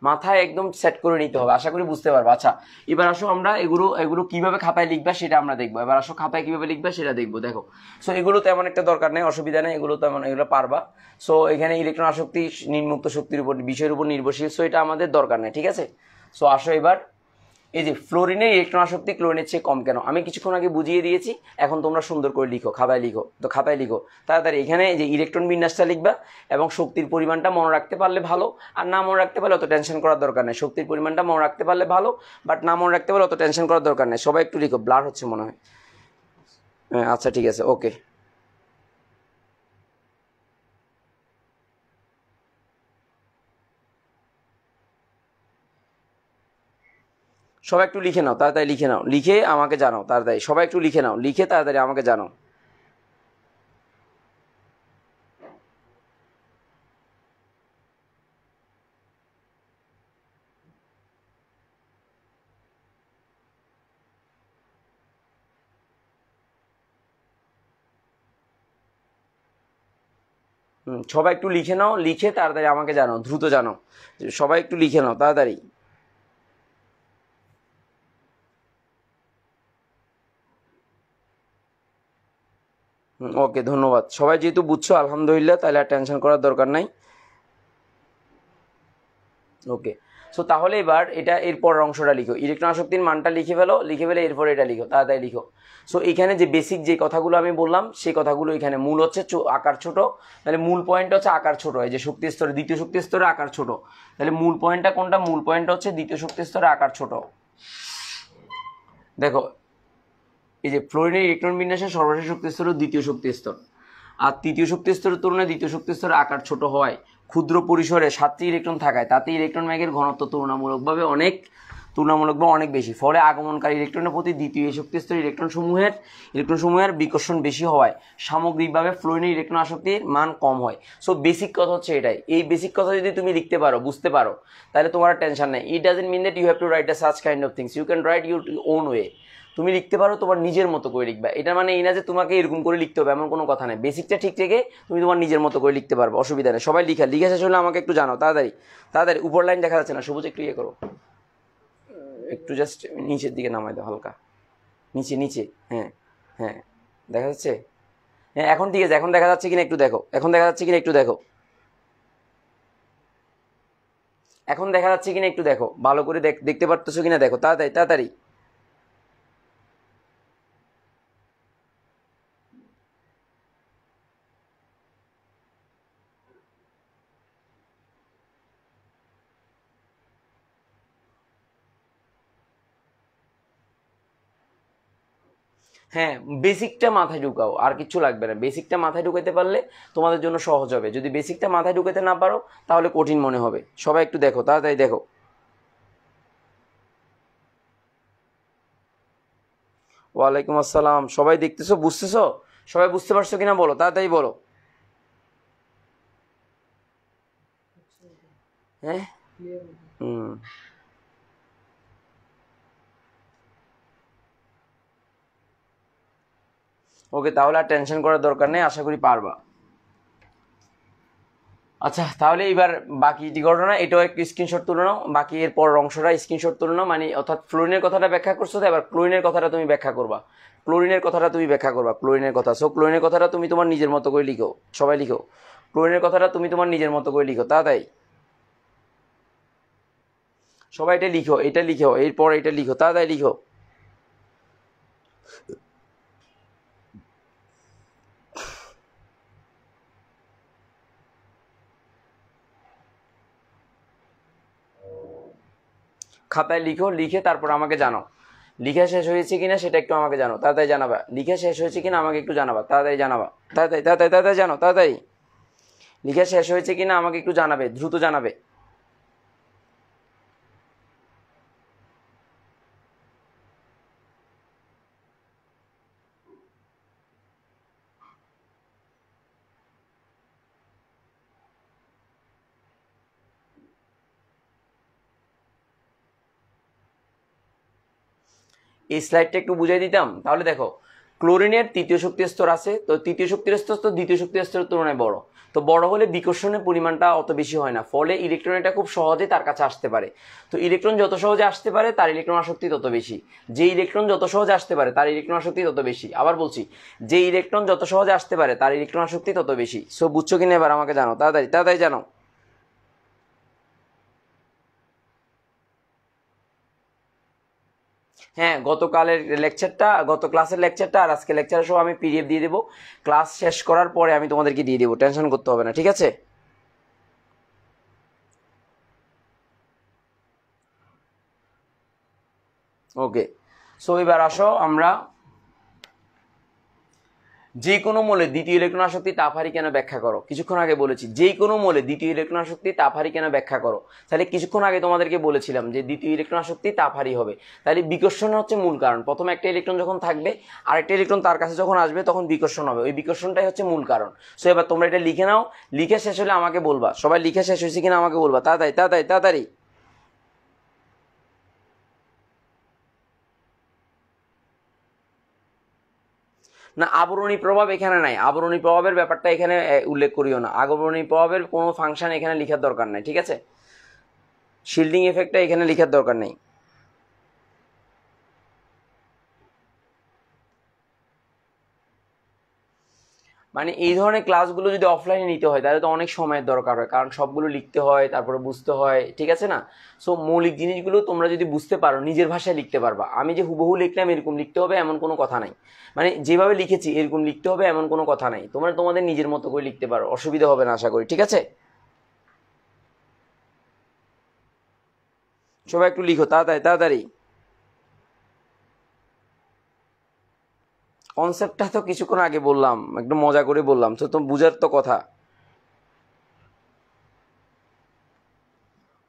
মাথায় একদম সেট করে নিতে হবে, আশা করি বুঝতে পারবো। আচ্ছা, এবার আসো আমরা এগুলো এগুলো কিভাবে খাতায় লিখবা সেটা আমরা দেখবো। এবার আসো খাতায় কিভাবে লিখবা সেটা দেখবো। দেখো, সো এগুলো তেমন একটা দরকার নেই, অসুবিধা নেই, এগুলো তেমন, এগুলো পারবা। সো এখানে ইলেকট্রন আসক্তি নিম্মুক্ত শক্তির উপর, বিষয়ের উপর নির্ভরশীল, সো এটা আমাদের দরকার নেই, ঠিক আছে? সো আসো এবার এই যে ফ্লোরিনের ইলেকট্রন আসক্তি ক্লোরিনের চেয়ে কম কেন, আমি কিছুক্ষণ আগে বুঝিয়ে দিয়েছি, এখন তোমরা সুন্দর করে লিখো, খাতায় লিখো। তো খাতায় লিখো তাড়াতাড়ি, এখানে যে ইলেকট্রন বিন্যাসটা লিখবা এবং শক্তির পরিমাণটা মনে রাখতে পারলে ভালো, আর না মনে রাখতে পারলে অত টেনশন করার দরকার নেই। শক্তির পরিমাণটা মনে রাখতে পারলে ভালো, বাট না মনে রাখতে পারলে অত টেনশন করার দরকার নেই। সবাই একটু লিখো, ব্লার হচ্ছে মনে হয়। হ্যাঁ আচ্ছা ঠিক আছে, ওকে। সবাই একটু লিখে নাও, তাড়াতাড়ি লিখে নাও, লিখে আমাকে জানাও তাড়াতাড়ি। সবাই একটু লিখে নাও, লিখে তাড়াতাড়ি আমাকে জানাও। সবাই একটু লিখে নাও, লিখে তাড়াতাড়ি আমাকে জানাও, দ্রুত জানাও। সবাই একটু লিখে নাও তাড়াতাড়ি। ওকে, ধন্যবাদ। সবাই যেহেতু বুঝছো আলহামদুলিল্লাহ, তাহলে আর টেনশন করার দরকার নাই। ওকে, সো তাহলে এবার এটা এরপর অংশটা লিখো, ইলেকট্রন আসক্তির মানটা লিখে ফেলো, লিখে ফেলে এরপর এটা লিখো, তাড়াতাড়ি লিখো। সো এখানে যে বেসিক যে কথাগুলো আমি বললাম সেই কথাগুলো এখানে, মূল হচ্ছে আকার ছোট, তাহলে মূল পয়েন্ট হচ্ছে আকার ছোট। এই যে শক্তি স্তরে, দ্বিতীয় শক্তি স্তরে আকার ছোট, তাহলে মূল পয়েন্টটা কোনটা? মূল পয়েন্ট হচ্ছে দ্বিতীয় শক্তি স্তরে আকার ছোট। দেখো এই যে ফ্লোরিনের ইলেকট্রন বিন্যাসের সর্বশেষ শক্তি স্তর দ্বিতীয় শক্তি স্তর, আর তৃতীয় শক্তি স্তরের তুলনায় দ্বিতীয় শক্তি স্তরের আকার ছোট হওয়ায়, ক্ষুদ্র পরিসরে 7টি ইলেকট্রন থাকায়, তাতে ইলেকট্রন ম্যাগের ঘনত্ব তুলনামূলকভাবে অনেক বেশি। ফলে আগমনকারী ইলেকট্রনের প্রতি দ্বিতীয় শক্তি স্তরের ইলেকট্রনসমূহের বিকর্ষণ বেশি হওয়ায় সামগ্রিকভাবে ফ্লোরিনের ইলেকট্রন আসক্তির মান কম হয়। সো বেসিক কথা হচ্ছে এটাই। এই বেসিক কথা যদি তুমি লিখতে পারো, বুঝতে পারো, তাহলে তোমার টেনশন নেই। It doesn't mean that you have to write such kind of things, you can write your own way. তুমি লিখতে পারো তোমার নিজের মতো করে লিখবা, এটা মানে এই না যে তোমাকে এরকম করে লিখতে হবে, এমন কোনো কথা নেই। বেসিকটা ঠিক থেকে তুমি তোমার নিজের মতো করে লিখতে পারবে, অসুবিধা নেই। সবাই লিখে শেষ হলে আমাকে একটু জানাও তাড়াতাড়ি তাড়াতাড়ি। উপর লাইন দেখা যাচ্ছে না, সবুজ একটু ইয়ে করো, একটু জাস্ট নিচের দিকে নামাই দাও হালকা, নিচে নিচে। হ্যাঁ হ্যাঁ, দেখা যাচ্ছে? হ্যাঁ এখন ঠিক আছে, এখন দেখা যাচ্ছে কিনা একটু দেখো, এখন দেখা যাচ্ছে কিনা একটু দেখো, এখন দেখা যাচ্ছে কিনা একটু দেখো, ভালো করে দেখতে পারতেছো কিনা দেখো, তাড়াতাড়ি তাড়াতাড়ি। হ্যাঁ, বেসিকটা মাথায় ঢুকাও, আর কিছু লাগবে না। বেসিকটা মাথায় ঢুকাইতে পারলে তোমাদের জন্য সহজ হবে। যদি বেসিকটা মাথায় ঢুকাতে না পারো তাহলে কঠিন মনে হবে। সবাই একটু দেখো, তাড়াতাড়ি দেখো। ওয়ালাইকুম আসসালাম। সবাই দেখতেছো, বুঝতেছো? সবাই বুঝতে পারছো কিনা বলো, তাড়াতাড়ি বলো। হ্যাঁ হুম, ওকে, তাহলে আর টেনশন করার দরকার নেই, আশা করি পারবা। আচ্ছা তাহলে এবার বাকি ঘটনা এটাও একটু স্ক্রিনশট তুলে নাও, বাকি এর পর অংশটা স্ক্রিনশট তুলে নাও। মানে অর্থাৎ ফ্লোরিনের কথাটা ব্যাখ্যা করছো, তো এবার ক্লোরিনের কথাটা তুমি ব্যাখ্যা করবা, ক্লোরিনের কথাটা তুমি ব্যাখ্যা করবা, ক্লোরিনের কথা। সো ক্লোরিনের কথাটা তুমি তোমার নিজের মতো করে লিখো, সবাই লিখো, ক্লোরিনের কথাটা তুমি তোমার নিজের মতো করে লিখো, তাড়াতাড়ি সবাই এটা লিখো, এটা লিখো, এরপর এটা লিখো, তাড়াতাড়ি লিখো। খাতায় লিখো, লিখে তারপর আমাকে জানাও লিখা শেষ হয়েছে কিনা সেটা একটু আমাকে জানো, তাড়াতাড়ি জানাবা। লিখা শেষ হয়েছে কিনা আমাকে একটু জানাবা, তাড়াতাড়ি জানাবা, তাড়াতাড়ি তাড়াতাড়ি তাড়াতাড়ি জানো, তাড়াতাড়ি লিখা শেষ হয়েছে কিনা আমাকে একটু জানাবে, দ্রুত জানাবে। এই স্লাইডটা একটু বুঝাই দিতাম তাহলে দেখো, ক্লোরিনের তৃতীয় শক্তি স্তর আছে, তো তৃতীয় শক্তির স্তর তো দ্বিতীয় শক্তি স্তরের তুলনায় বড়, তো বড় হলে বিকর্ষণের পরিমাণটা অত বেশি হয় না, ফলে ইলেকট্রন এটা খুব সহজে তার কাছে আসতে পারে। তো ইলেকট্রন যত সহজে আসতে পারে তার ইলেকট্রন আসক্তি তত বেশি। যে ইলেকট্রন যত সহজে আসতে পারে তার ইলেকট্রন আসক্তি তত বেশি। আবার বলছি, যে ইলেকট্রন যত সহজে আসতে পারে তার ইলেকট্রন আসক্তি তত বেশি। সো বুঝছো কিনা এবার আমাকে জানো, তাড়াতাড়ি তাড়াতাড়ি জানো। হ্যাঁ, গত ক্লাসের লেকচারটা আর আজকে লেকচারের সব আমি পিডিএফ দিয়ে দেবো। ক্লাস শেষ করার পরে আমি তোমাদেরকে দিয়ে দেবো, টেনশন করতে হবে না, ঠিক আছে? ওকে, সো এবার আসো আমরা যে কোনো মৌলে দ্বিতীয় ইলেকট্রন আসক্তি তাপহারি কেন ব্যাখ্যা করো। কিছুক্ষণ আগে বলেছি যে কোনো মৌলে দ্বিতীয় ইলেকট্রন আসক্তি তাপহারি কেন ব্যাখ্যা করো। তাহলে কিছুক্ষণ আগে তোমাদেরকে বলেছিলাম যে দ্বিতীয় ইলেকট্রন আসক্তি তাপহারি হবে। তাহলে বিকর্ষণ হচ্ছে মূল কারণ। প্রথম একটা ইলেকট্রন যখন থাকবে আরেকটা ইলেকট্রন তার কাছে যখন আসবে তখন বিকর্ষণ হবে, ওই বিকর্ষণটাই হচ্ছে মূল কারণ। সো এবার তোমরা এটা লিখে নাও, লিখে শেষ হলে আমাকে বলবা। সবাই লিখে শেষ হয়েছে কিনা আমাকে বলবা, তাড়াতাড়ি তাড়াতাড়ি তাড়াতাড়ি। না, আবরণী প্রভাব এখানে নাই, আবরণী প্রভাবের ব্যাপারটা এখানে উল্লেখ করিও না। আবরণী প্রভাবের কোনো ফাংশন এখানে লেখার দরকার নাই, ঠিক আছে? শিল্ডিং এফেক্টটা এখানে লেখার দরকার নেই। মানে এই ধরনের ক্লাসগুলো যদি অফলাইনে নিতে হয় তাহলে তো অনেক সময়ের দরকার হয়, কারণ সবগুলো লিখতে হয়, তারপরে বুঝতে হয়, ঠিক আছে না? সো মৌলিক জিনিসগুলো তোমরা যদি বুঝতে পারো নিজের ভাষায় লিখতে পারবা। আমি যে হুবহু লিখলাম এরকম লিখতে হবে এমন কোনো কথা নাই, মানে যেভাবে লিখেছি এরকম লিখতে হবে এমন কোনো কথা নাই। তোমরা তোমাদের নিজের মতো করে লিখতে পারো, অসুবিধা হবে না আশা করি, ঠিক আছে? সবাই একটু লিখো তাড়াতাড়ি তাড়াতাড়ি। কনসেপ্টটা তো কিছুক্ষণ আগে বললাম, একটু মজা করে বললাম, তো তুমি বুঝার তো কথা।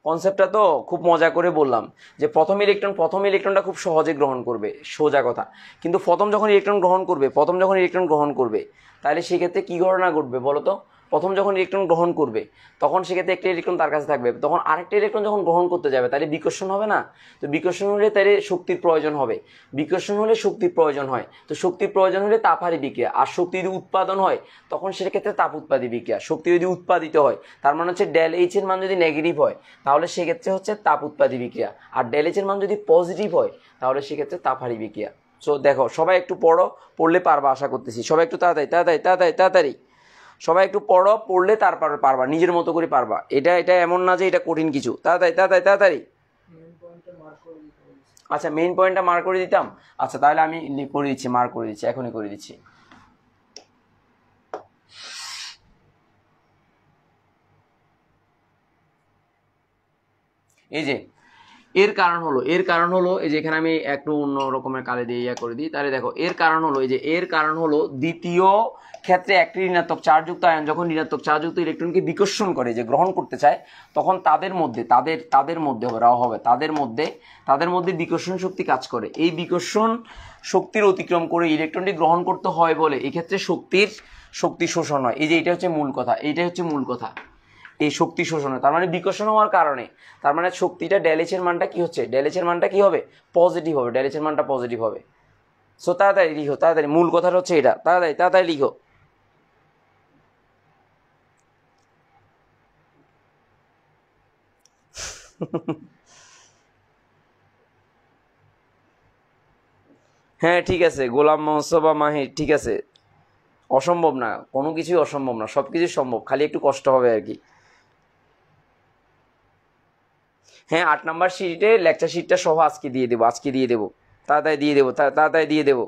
কনসেপ্টটা তো খুব মজা করে বললাম যে প্রথম ইলেকট্রনটা খুব সহজে গ্রহণ করবে, সোজা কথা। কিন্তু প্রথম যখন ইলেকট্রন গ্রহণ করবে তাহলে সেক্ষেত্রে কি ঘটনা ঘটবে বলো তো? প্রথম যখন ইলেকট্রন গ্রহণ করবে তখন সেক্ষেত্রে একটা ইলেকট্রন তার কাছে থাকবে, তখন আরেকটা ইলেকট্রন যখন গ্রহণ করতে যাবে তাহলে বিকর্ষণ হবে না? তো বিকর্ষণ হলে তাহলে শক্তির প্রয়োজন হবে, বিকর্ষণ হলে শক্তির প্রয়োজন হয়, তো শক্তির প্রয়োজন হলে তাপহারী বিক্রিয়া। আর শক্তি যদি উৎপাদন হয় তখন সেক্ষেত্রে তাপ উৎপাদী বিক্রিয়া। শক্তি যদি উৎপাদিত হয় তার মানে হচ্ছে ডেল এইচ এর মান যদি নেগেটিভ হয় তাহলে সেক্ষেত্রে হচ্ছে তাপ উৎপাদী বিক্রিয়া, আর ডেল এইচ এর মান যদি পজিটিভ হয় তাহলে সেক্ষেত্রে তাপহারী বিক্রিয়া। সো দেখো সবাই একটু পড়ো, পড়লে পারবা আশা করতেছি। সবাই একটু তাড়াতাড়ি তাড়াতাড়ি তাড়াতাড়ি তাড়াতাড়ি, সবাই একটু পড়ো, পড়লে তারপর পারবা, নিজের মতো করে পারবা। এটা এটা এমন না যে এটা কঠিন কিছু। তাড়াতাড়ি তাড়াতাড়ি তাড়াতাড়ি। আচ্ছা, মেইন পয়েন্টটা মার্ক করে দিতাম। আচ্ছা তাহলে আমি করে দিচ্ছি, মার্ক করে দিচ্ছি, এখনই করে দিচ্ছি। এই যে এর কারণ হলো এই যে এখানে আমি একটু অন্য রকমের কালে দিয়ে করে দিই। তাহলে দেখো এর কারণ হলো, এই যে এর কারণ হলো দ্বিতীয় ক্ষেত্রে একটি ঋণাত্মক চার্জযুক্ত আয়ন যখন ঋণাত্মক চার্জযুক্ত ইলেকট্রনকে বিকর্ষণ করে, যে গ্রহণ করতে চায়, তখন তাদের মধ্যে তাদের মধ্যে বিকর্ষণ শক্তি কাজ করে। এই বিকর্ষণ শক্তির অতিক্রম করে ইলেকট্রনটি গ্রহণ করতে হয় বলে এক্ষেত্রে শক্তি শোষণ হয়। এই যে এটা হচ্ছে মূল কথা, এই শক্তি শোষণ হয়, তার মানে বিকর্ষণ হওয়ার কারণে, তার মানে শক্তিটা ডেলএইচের মানটা কি হচ্ছে, ডেলএইচের মানটা কি হবে, পজিটিভ হবে, ডেলএইচের মানটা পজিটিভ হবে। সো তাড়াতাড়ি লিখো, তাড়াতাড়ি, মূল কথাটা হচ্ছে এটা, তাড়াতাড়ি তাড়াতাড়ি লিখো। হ্যাঁ ঠিক আছে, গোলাম মোস্তফা মাহির, ঠিক আছে। অসম্ভব না, কোনো কিছুই অসম্ভব না, সব কিছুই সম্ভব, খালি একটু কষ্ট হবে আর কি। হ্যাঁ 8 নাম্বার শিটে লেকচার শিটটা সহ আজকে দিয়ে দেবো, তাড়াতাড়ি দিয়ে দেবো, তাড়াতাড়ি দিয়ে দেবো।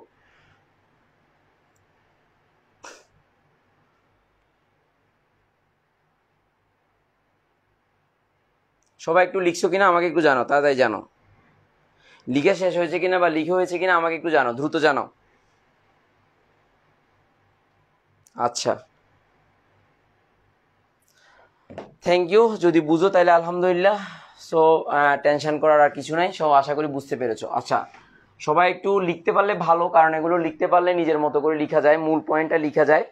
সবাই একটু লিখছো কিনা আমাকে একটু জানো, তাড়াতাড়ি জানো। লিখে শেষ হয়েছে কিনা বা লিখে হয়েছে কিনা আমাকে একটু জানো, দ্রুত জানো। আচ্ছা, থ্যাংক ইউ। যদি বুঝো তাহলে আলহামদুলিল্লাহ। সো টেনশন করার আর কিছু নাই, সব আশা করি বুঝতে পেরেছো। আচ্ছা, সবাই একটু লিখতে পারলে ভালো, কারণ এগুলো লিখতে পারলে নিজের মতো করে লিখা যায়, মূল পয়েন্টটা লিখা যায়।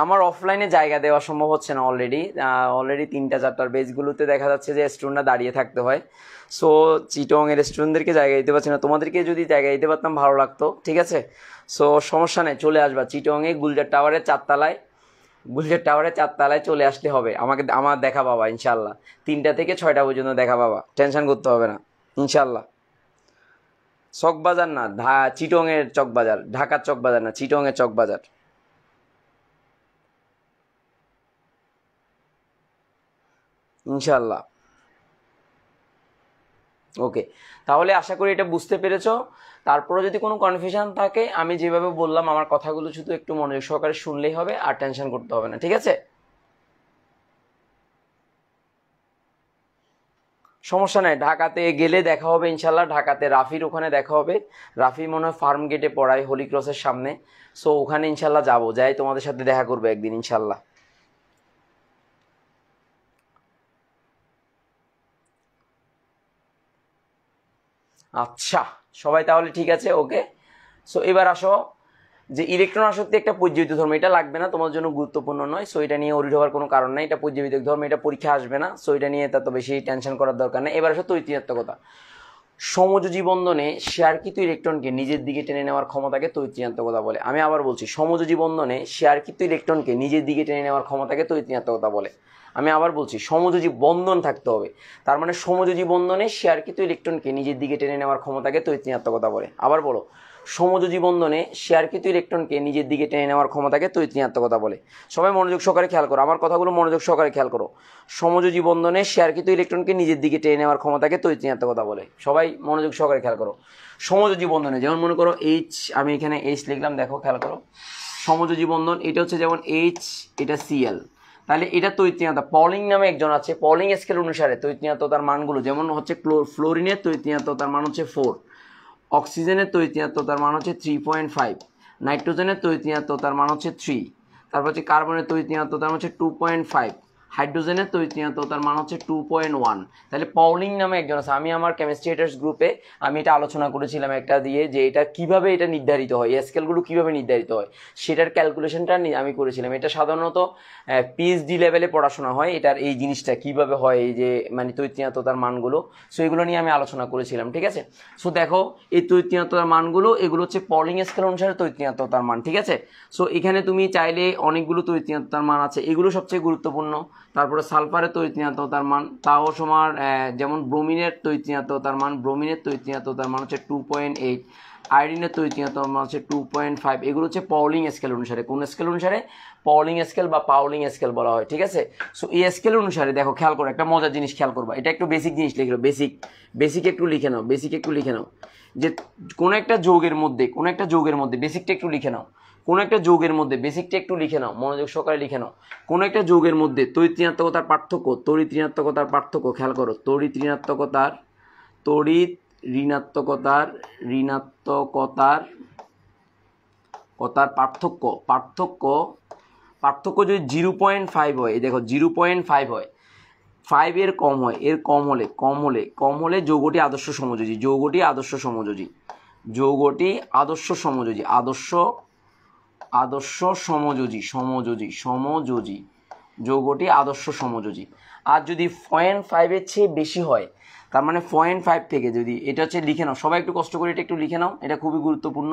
আমার অফলাইনে জায়গা দেওয়া সম্ভব হচ্ছে না, অলরেডি 3টা 4টার বেজগুলোতে দেখা যাচ্ছে যে স্টুডেন্টরা দাঁড়িয়ে থাকতে হয়। সো চিটং এর স্টুডেন্টদেরকে জায়গা দিতে পারছি না, তোমাদেরকে যদি জায়গা দিতে পারতাম ভালো লাগতো, ঠিক আছে? সো সমস্যা নেই, চলে আসবা চিটংয়ে গুলজার টাওয়ারের 4তলায় চলে আসতে হবে। আমার দেখা পাবা ইনশাল্লাহ, 3টা থেকে 6টা পর্যন্ত দেখা পাবা, টেনশন করতে হবে না ইনশাল্লাহ। চকবাজার না, চিটং এর চকবাজার, ঢাকার চকবাজার না, চিটং এর চকবাজার, ইনশাল্লাহ। ওকে, তাহলে আশা করি এটা বুঝতে পেরেছো। তারপরে যদি কোনো কনফিউশন থাকে আমি যেভাবে বললাম আমার কথাগুলো শুধু একটু মনোযোগ সহকারে শুনলেই হবে, আর টেনশন করতে হবে না, ঠিক আছে? সমস্যা নাই, ঢাকাতে গেলে দেখা হবে ইনশাল্লাহ। ঢাকাতে রাফির ওখানে দেখা হবে। রাফি মনে হয় ফার্ম গেটে পড়ায় হোলি ক্রসের সামনে। সো ওখানে ইনশাল্লাহ যাবো, যাই তোমাদের সাথে দেখা করবো একদিন ইনশাল্লাহ। আচ্ছা, সবাই তাহলে ঠিক আছে, ওকে। সো এবার আসো যে ইলেকট্রন আসক্তি একটা পর্যায়িত ধর্ম, এটা লাগবে না, তোমার জন্য গুরুত্বপূর্ণ নয়। সো এটা নিয়ে ওরিড হওয়ার কোনো কারণ নাই, এটা পর্যায়িত ধর্ম, এটা পরীক্ষা আসবে না। সো এটা নিয়ে তত বেশি টেনশন করার দরকার নেই। এবার আসো তৈতৃণাত্মকতা। সমযোজী বন্ধনে শেয়ারকৃত ইলেকট্রনকে নিজের দিকে টেনে নেওয়ার ক্ষমতাকে তৈতৃণাত্মকতা বলে। আমি আবার বলছি, সমযোজী বন্ধনে শেয়ারকৃত ইলেকট্রনকে নিজের দিকে টেনে নেওয়ার ক্ষমতাকে তৈতৃণাত্মকতা বলে। আমি আবার বলছি, সমযোজী বন্ধন থাকতে হবে, তার মানে সমযোজী বন্ধনে শেয়ারকৃত ইলেকট্রনকে নিজের দিকে টেনে নেওয়ার ক্ষমতাকে তৈতৃণাত্মকতা বলে। আবার বলো, সমযোজী বন্ধনে শেয়ারকৃত ইলেকট্রনকে নিজের দিকে টেনে নেওয়ার ক্ষমতাকে তৈতৃণাত্মকতা বলে। সবাই মনোযোগ সহকারে খেয়াল করো, আমার কথাগুলো মনোযোগ সহকারে খেয়াল করো। সমযোজী বন্ধনে শেয়ারকৃত ইলেকট্রনকে নিজের দিকে টেনে নেওয়ার ক্ষমতাকে তৈতৃণাত্মকতা বলে। সবাই মনোযোগ সহকারে খেয়াল করো। সমযোজী বন্ধনে যেমন মনে করো এইচ, আমি এখানে এইচ লিখলাম, দেখো খেয়াল করো, সমযোজী বন্ধন এটা হচ্ছে যেমন এইচ, এটা সিএল, তাহলে এটা তৈতৃণাত্মতা। পলিং নামে একজন আছে, পলিং স্কেল অনুসারে তৈতৃণাত্মতার মানগুলো যেমন হচ্ছে ফ্লোরিনের তৈতৃণাত্মতার মান হচ্ছে 4, অক্সিজেনের তৈতৃণাত্মতার মান হচ্ছে 3.5, নাইট্রোজেনের তৈতৃণাত্মতার মান হচ্ছে 3, তারপর হচ্ছে কার্বনের তৈতৃণাত্মতার মান হচ্ছে 2.5, হাইড্রোজেনের তৈতৃণাত্মতার মান হচ্ছে 2.1। তাহলে পলিং নামে একজন আছে, আমি আমার কেমিস্ট্রি হেটার্স গ্রুপে আমি এটা আলোচনা করেছিলাম একটা দিয়ে, যে এটা কিভাবে এটা নির্ধারিত হয়, স্কেলগুলো কিভাবে নির্ধারিত হয় সেটার ক্যালকুলেশনটা আমি করেছিলাম। এটা সাধারণত পিএইচডি লেভেলে পড়াশোনা হয়, এটার এই জিনিসটা কিভাবে হয়, এই যে মানে তৈতৃণাত্মতার মানগুলো, সো এগুলো নিয়ে আমি আলোচনা করেছিলাম, ঠিক আছে? সো দেখো এই তৈতৃণাত্মতার মানগুলো, এগুলো হচ্ছে পলিং স্কেল অনুসারে তৈতৃণাত্মতার মান, ঠিক আছে? সো এখানে তুমি চাইলে অনেকগুলো তৈতৃণাত্মতার মান আছে, এগুলো সবচেয়ে গুরুত্বপূর্ণ। তারপরে সালফারের তৈতৃণাত্মতার মান, তাও সমান, যেমন ব্রোমিনের তৈতৃণাত্মতার মান, ব্রোমিনের তৈতৃণাত্মতার মান হচ্ছে 2.8, আয়োডিনের তৈতৃণাত্মতার মান হচ্ছে 2.5। এগুলো হচ্ছে পাউলিং স্কেল অনুসারে। কোন স্কেল অনুসারে? পাউলিং স্কেল বা পাউলিং স্কেল বলা হয়, ঠিক আছে? সো এই স্কেল অনুসারে দেখো, খেয়াল করো একটা মজার জিনিস খেয়াল করবা, এটা একটু বেসিক জিনিস লিখলো, বেসিক একটু লিখে নাও, বেসিক একটু লিখে নাও, যে কোনো একটা যৌগের মধ্যে, কোনো একটা যৌগের মধ্যে বেসিকটা একটু লিখে নাও, কোনো একটা যৌগের মধ্যে বেসিকটা একটু লিখে নাও, মনোযোগ সহকারে লিখে নাও। কোনো একটা যৌগের মধ্যে তড়িৎ ঋণাত্মকতার পার্থক্য, তড়িৎ ঋণাত্মকতার পার্থক্য, খেয়াল করো, তড়িৎ ঋণাত্মকতার, তড়িৎ ঋণাত্মকতার, ঋণাত্মকতার কথার পার্থক্য, পার্থক্য যদি 0.5 হয়, দেখো 0.5 হয়, 5 এর কম হয়, এর কম হলে যৌগটি আদর্শ সমযোজী, যৌগটি আদর্শ সমযোজী, যৌগটি আদর্শ সমযোজী, আদর্শ সমযোজী, যৌগটি আদর্শ সমযোজী। আর যদি 0.5 এর চেয়ে বেশি হয়, তার মানে 0.5 থেকে যদি, এটা হচ্ছে লিখে নাও, সবাই একটু কষ্ট করে এটা একটু লিখে নাও, এটা খুবই গুরুত্বপূর্ণ।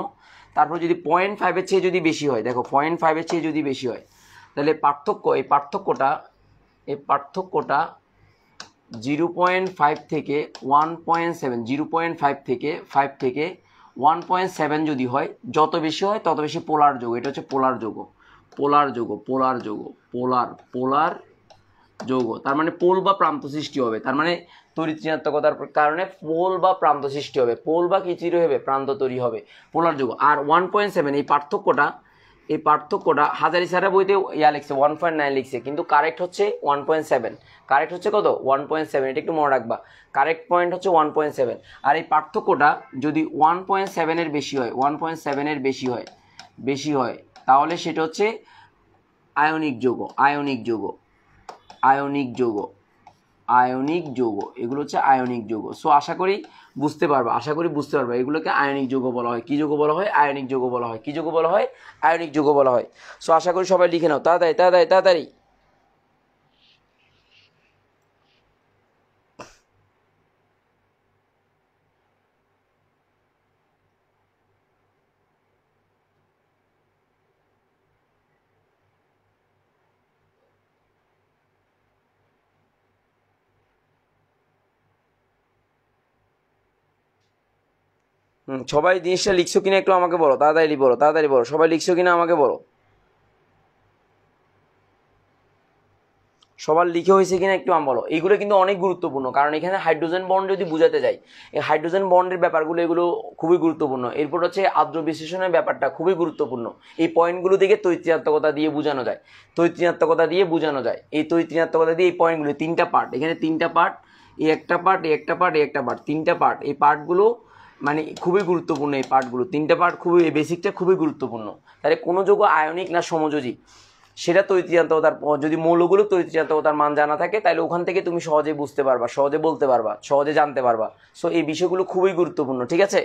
তারপর যদি 0.5 এর চেয়ে যদি বেশি হয়, দেখো 0.5 এর চেয়ে যদি বেশি হয়, তাহলে এই পার্থক্যটা 0.5 থেকে 1.7, 0.5 থেকে 1.7 যদি হয়, যত বেশি হয় তত বেশি পোলার যৌগ। এটা হচ্ছে পোলার যৌগ, তার মানে পোল বা প্রান্ত সৃষ্টি হবে, তার মানে তড়িৎ ঋণাত্মকতার কারণে পোল বা প্রান্ত সৃষ্টি হবে, পোল বা কি তৈরি হবে, প্রান্ত তৈরি হবে, পোলার যৌগ। আর 1.7 এই পার্থক্যটা হাজারি স্যারের বইতে লিখছে 1.9 লিখছে, কিন্তু কারেক্ট হচ্ছে 1.7, কারেক্ট হচ্ছে কত, 1.7, এটা একটু মনে রাখবা, কারেক্ট পয়েন্ট হচ্ছে 1.7। আর এই পার্থক্যটা যদি 1.7 এর বেশি হয়, 1.7 এর বেশি হয়, তাহলে সেটা হচ্ছে আয়নিক যৌগ, এগুলো হচ্ছে আয়নিক যৌগ। সো আশা করি বুঝতে পারবা, এগুলোকে আয়নিক যৌগ বলা হয়। কি যৌগ বলা হয়? আয়নিক যৌগ বলা হয়। কি যৌগ বলা হয়? আয়নিক যৌগ বলা হয়। সো আশা করি সবাই লিখে নাও, তাড়াতাড়ি। সবাই জিনিসটা লিখছো কিনা একটু আমাকে বলো, তাড়াতাড়ি বলো, সবাই লিখছো কিনা আমাকে বলো। সবার লিখে হয়েছে কিনা একটু বলো। এইগুলো কিন্তু অনেক গুরুত্বপূর্ণ, কারণ এখানে হাইড্রোজেন বন্ড যদি বোঝাতে যাই, এই হাইড্রোজেন বন্ডের ব্যাপারগুলো এগুলো খুবই গুরুত্বপূর্ণ। এরপর হচ্ছে আদ্র বিশ্লেষণের ব্যাপারটা খুবই গুরুত্বপূর্ণ। এই পয়েন্টগুলো থেকে তৈত্রীনাত্মকতা দিয়ে বোঝানো যায়, তৈত্রীনাত্মকতা দিয়ে বোঝানো যায়। এই তৈত্রীনাত্মকতা দিয়ে এই পয়েন্টগুলো 3টা পার্ট, এখানে 3টা পার্ট, এই একটা পার্ট, এই একটা পার্ট, এই একটা পার্ট, 3টা পার্ট। এই পার্টগুলো মানে খুবই গুরুত্বপূর্ণ। এই পার্টগুলো 3টা পার্ট খুবই, এই বেসিকটা খুবই গুরুত্বপূর্ণ। তাহলে কোনো যৌগ আয়নিক না সমযোজী সেটা তৈত্রীনাত্মকতার, যদি মৌলগুলো তৈত্রীনাত্মকতার মান জানা থাকে তাহলে ওখান থেকে তুমি সহজে বুঝতে পারবা, সহজে বলতে পারবা, সহজে জানতে পারবা। সো এই বিষয়গুলো খুবই গুরুত্বপূর্ণ, ঠিক আছে?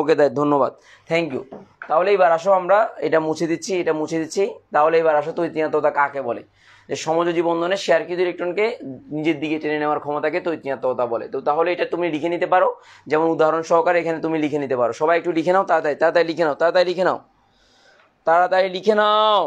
ওকে দাই, ধন্যবাদ, থ্যাংক ইউ। তাহলে এবার আসো আমরা এটা মুছে দিচ্ছি, এটা মুছে দিচ্ছি। তাহলে এবার আসো তৈত্রীনাত্মকতা কাকে বলে? যে সমযোজী বন্ধনে শেয়ারকৃত ইলেকট্রনকে নিজের দিকে টেনে নেওয়ার ক্ষমতাকে তৈত্রীনাত্মকতা বলে। তো তাহলে এটা তুমি লিখে নিতে পারো, যেমন উদাহরণ সহকারে এখানে তুমি লিখে নিতে পারো। সবাই একটু লিখে নাও, তাড়াতাড়ি তাড়াতাড়ি লিখে নাও, তাড়াতাড়ি লিখে নাও, তাড়াতাড়ি লিখে নাও।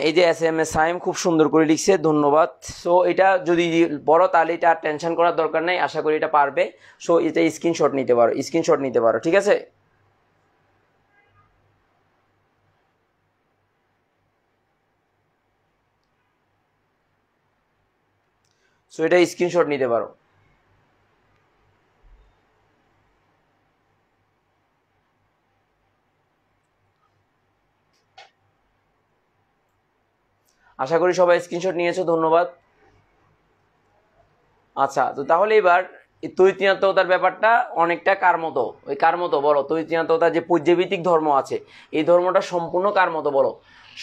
এই যে SMS সাইম খুব সুন্দর করে লিখছে, ধন্যবাদ। সো এটা যদি বড় তাহলে এটা টেনশন করার দরকার নাই, আশা করি এটা পারবে। সো এটা স্ক্রিনশট নিতে পারো, স্ক্রিনশট নিতে পারো, ঠিক আছে? সো এটা স্ক্রিনশট নিতে পারো। আশা করি সবাই স্ক্রিনশট নিয়েছো, ধন্যবাদ। আচ্ছা, তো তাহলে এবার তৈত্রীনাত্মকতার ব্যাপারটা অনেকটা কার মতো? ওই কার মতো বলো? তৈত্রীনাত্মকতার যে পর্যায়ভিত্তিক ধর্ম আছে, এই ধর্মটা সম্পূর্ণ কার মতো বলো?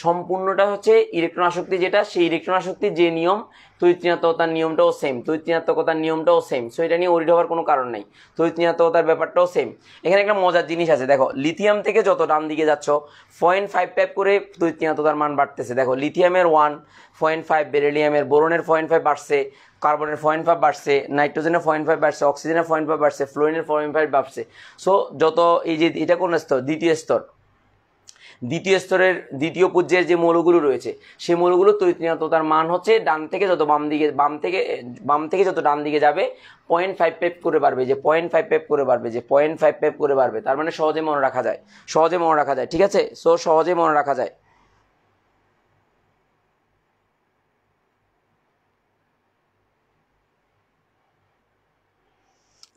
সম্পূর্ণটা হচ্ছে ইলেকট্রন আসক্তি, যেটা সেই ইলেকট্রন আসক্তির যে নিয়ম, তৈত্রীনাত্মকতার নিয়মটাও সেম, তৈত্রীনাত্মকতার নিয়মটাও সেম। সো এটা নিয়ে ওরিড হওয়ার কোনো কারণ নেই, তৈত্রীনাত্মকতার ব্যাপারটাও সেম। এখানে একটা মজার জিনিস আছে, দেখো লিথিয়াম থেকে যত ডান দিকে যাচ্ছ 0.55 করে তৈত্রীনাত্মকতার মান বাড়তেছে। দেখো লিথিয়ামের 1.5, বেরিলিয়ামের, বোরনের 0.5 বাড়ছে, কার্বনের 0.5 বাড়ছে, নাইট্রোজেনের 0.5 বাড়ছে, অক্সিজেনের 0.5 বাড়ছে, ফ্লোরিনের 0.5 বাড়ছে। সো যত এই যে এটা কোন স্তর? দ্বিতীয় স্তর। দ্বিতীয় স্তরের দ্বিতীয় পর্যায়ের যে মৌলগুলো রয়েছে, সেই মৌলগুলো তৈত্রীনাত্মকতার মান হচ্ছে ডান থেকে যত বাম থেকে যত ডান দিকে যাবে 0.55 করে বাড়বে, যে 0.55 করে বাড়বে, যে 0.55 করে বাড়বে। তার মানে সহজে মনে রাখা যায়, সহজে মনে রাখা যায়, ঠিক আছে? সো সহজে মনে রাখা যায়।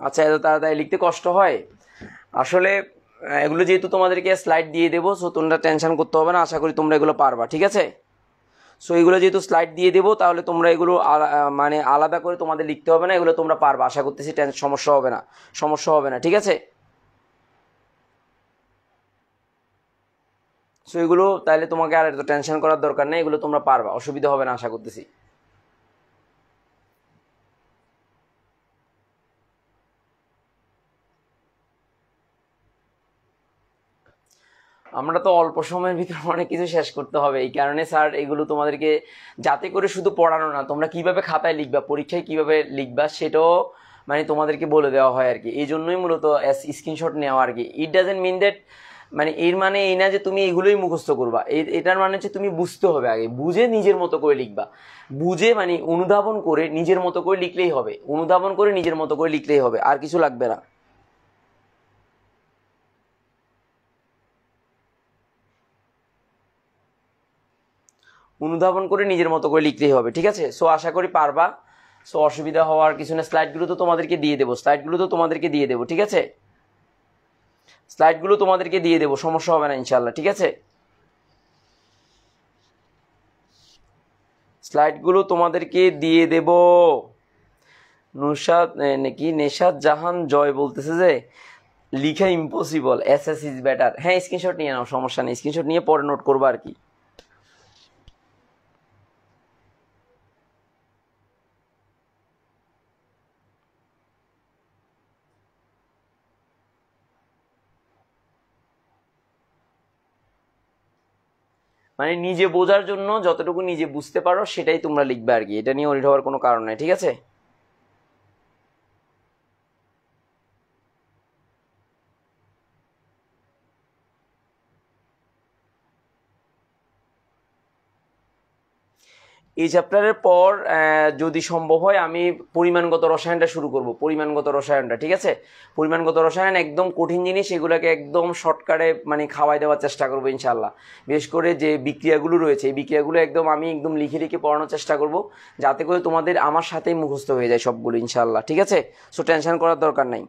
আচ্ছা, এত তাড়াতাড়ি লিখতে কষ্ট হয় আসলে। এগুলো যেহেতু তোমাদেরকে স্লাইড দিয়ে দেবো, সো তোমরা টেনশন করতে হবে না, আশা করি তোমরা এগুলো পারবা, ঠিক আছে? সো এগুলো যেহেতু স্লাইড দিয়ে দেবো, তাহলে তোমরা এগুলো মানে আলাদা করে তোমাদের লিখতে হবে না, এগুলো তোমরা পারবা, আশা করতেছি সমস্যা হবে না, সমস্যা হবে না, ঠিক আছে? সো এগুলো তাহলে তোমাকে আর এত টেনশন করার দরকার নেই, এগুলো তোমরা পারবা, অসুবিধা হবে না আশা করতেছি। আমরা তো অল্প সময়ের ভিতরে অনেক কিছু শেষ করতে হবে, এই কারণে স্যার এগুলো তোমাদেরকে যাতে করে শুধু পড়ানো না, তোমরা কিভাবে খাতায় লিখবা, পরীক্ষায় কিভাবে লিখবা সেটাও মানে তোমাদেরকে বলে দেওয়া হয় আর কি। এই জন্যই মূলত স্ক্রিনশট নেওয়া আর কি। ইট ডাজেন্ট মিন দ্যাট, মানে এর মানে এই না যে তুমি এগুলোই মুখস্থ করবা, এটার মানে হচ্ছে তুমি বুঝতে হবে, আগে বুঝে নিজের মতো করে লিখবা, বুঝে মানে অনুধাবন করে নিজের মতো করে লিখলেই হবে, অনুধাবন করে নিজের মতো করে লিখলেই হবে, আর কিছু লাগবে না। অনুধাবন করে নিজের মতো করে লিখলেই হবে, ঠিক আছে? সো আশা করি পারবা। সো অসুবিধা হওয়ার কিছু না, স্লাইডগুলো তো তোমাদেরকে দিয়ে দেবো, স্লাইডগুলো তো তোমাদেরকে দিয়ে দেবো, ঠিক আছে? স্লাইডগুলো তোমাদেরকে দিয়ে দেবো, সমস্যা হবে না ইনশাল্লাহ, ঠিক আছে? স্লাইডগুলো তোমাদেরকে দিয়ে দেব। নুসাদ নাকি নেশাদ জাহান জয় বলতেছে যে লিখা ইম্পসিবল, SS ইজ বেটার। হ্যাঁ, স্ক্রিনশট নিয়ে নাও, সমস্যা নেই, স্ক্রিনশট নিয়ে পরে নোট করবো আর কি। মানে নিজে বোঝার জন্য যতটুকু নিজে বুঝতে পারো সেটাই তোমরা লিখবে আর কি, এটা নিয়ে ওরিড হওয়ার কোনো কারণ নাই, ঠিক আছে? এই চ্যাপ্টারের পর যদি সম্ভব হয় আমি পরিমাণগত রসায়নটা শুরু করব, পরিমাণগত রসায়নটা, ঠিক আছে? পরিমাণগত রসায়ন একদম কঠিন জিনিস, এগুলোকে একদম শর্টকাটে মানে খাওয়াই দেওয়ার চেষ্টা করবো ইনশাল্লাহ। বিশেষ করে যে বিক্রিয়াগুলো রয়েছে এই বিক্রিয়াগুলো আমি একদম লিখে লিখে পড়ানোর চেষ্টা করব, যাতে করে তোমাদের আমার সাথেই মুখস্থ হয়ে যায় সবগুলো ইনশাল্লাহ, ঠিক আছে? সো টেনশন করার দরকার নাই।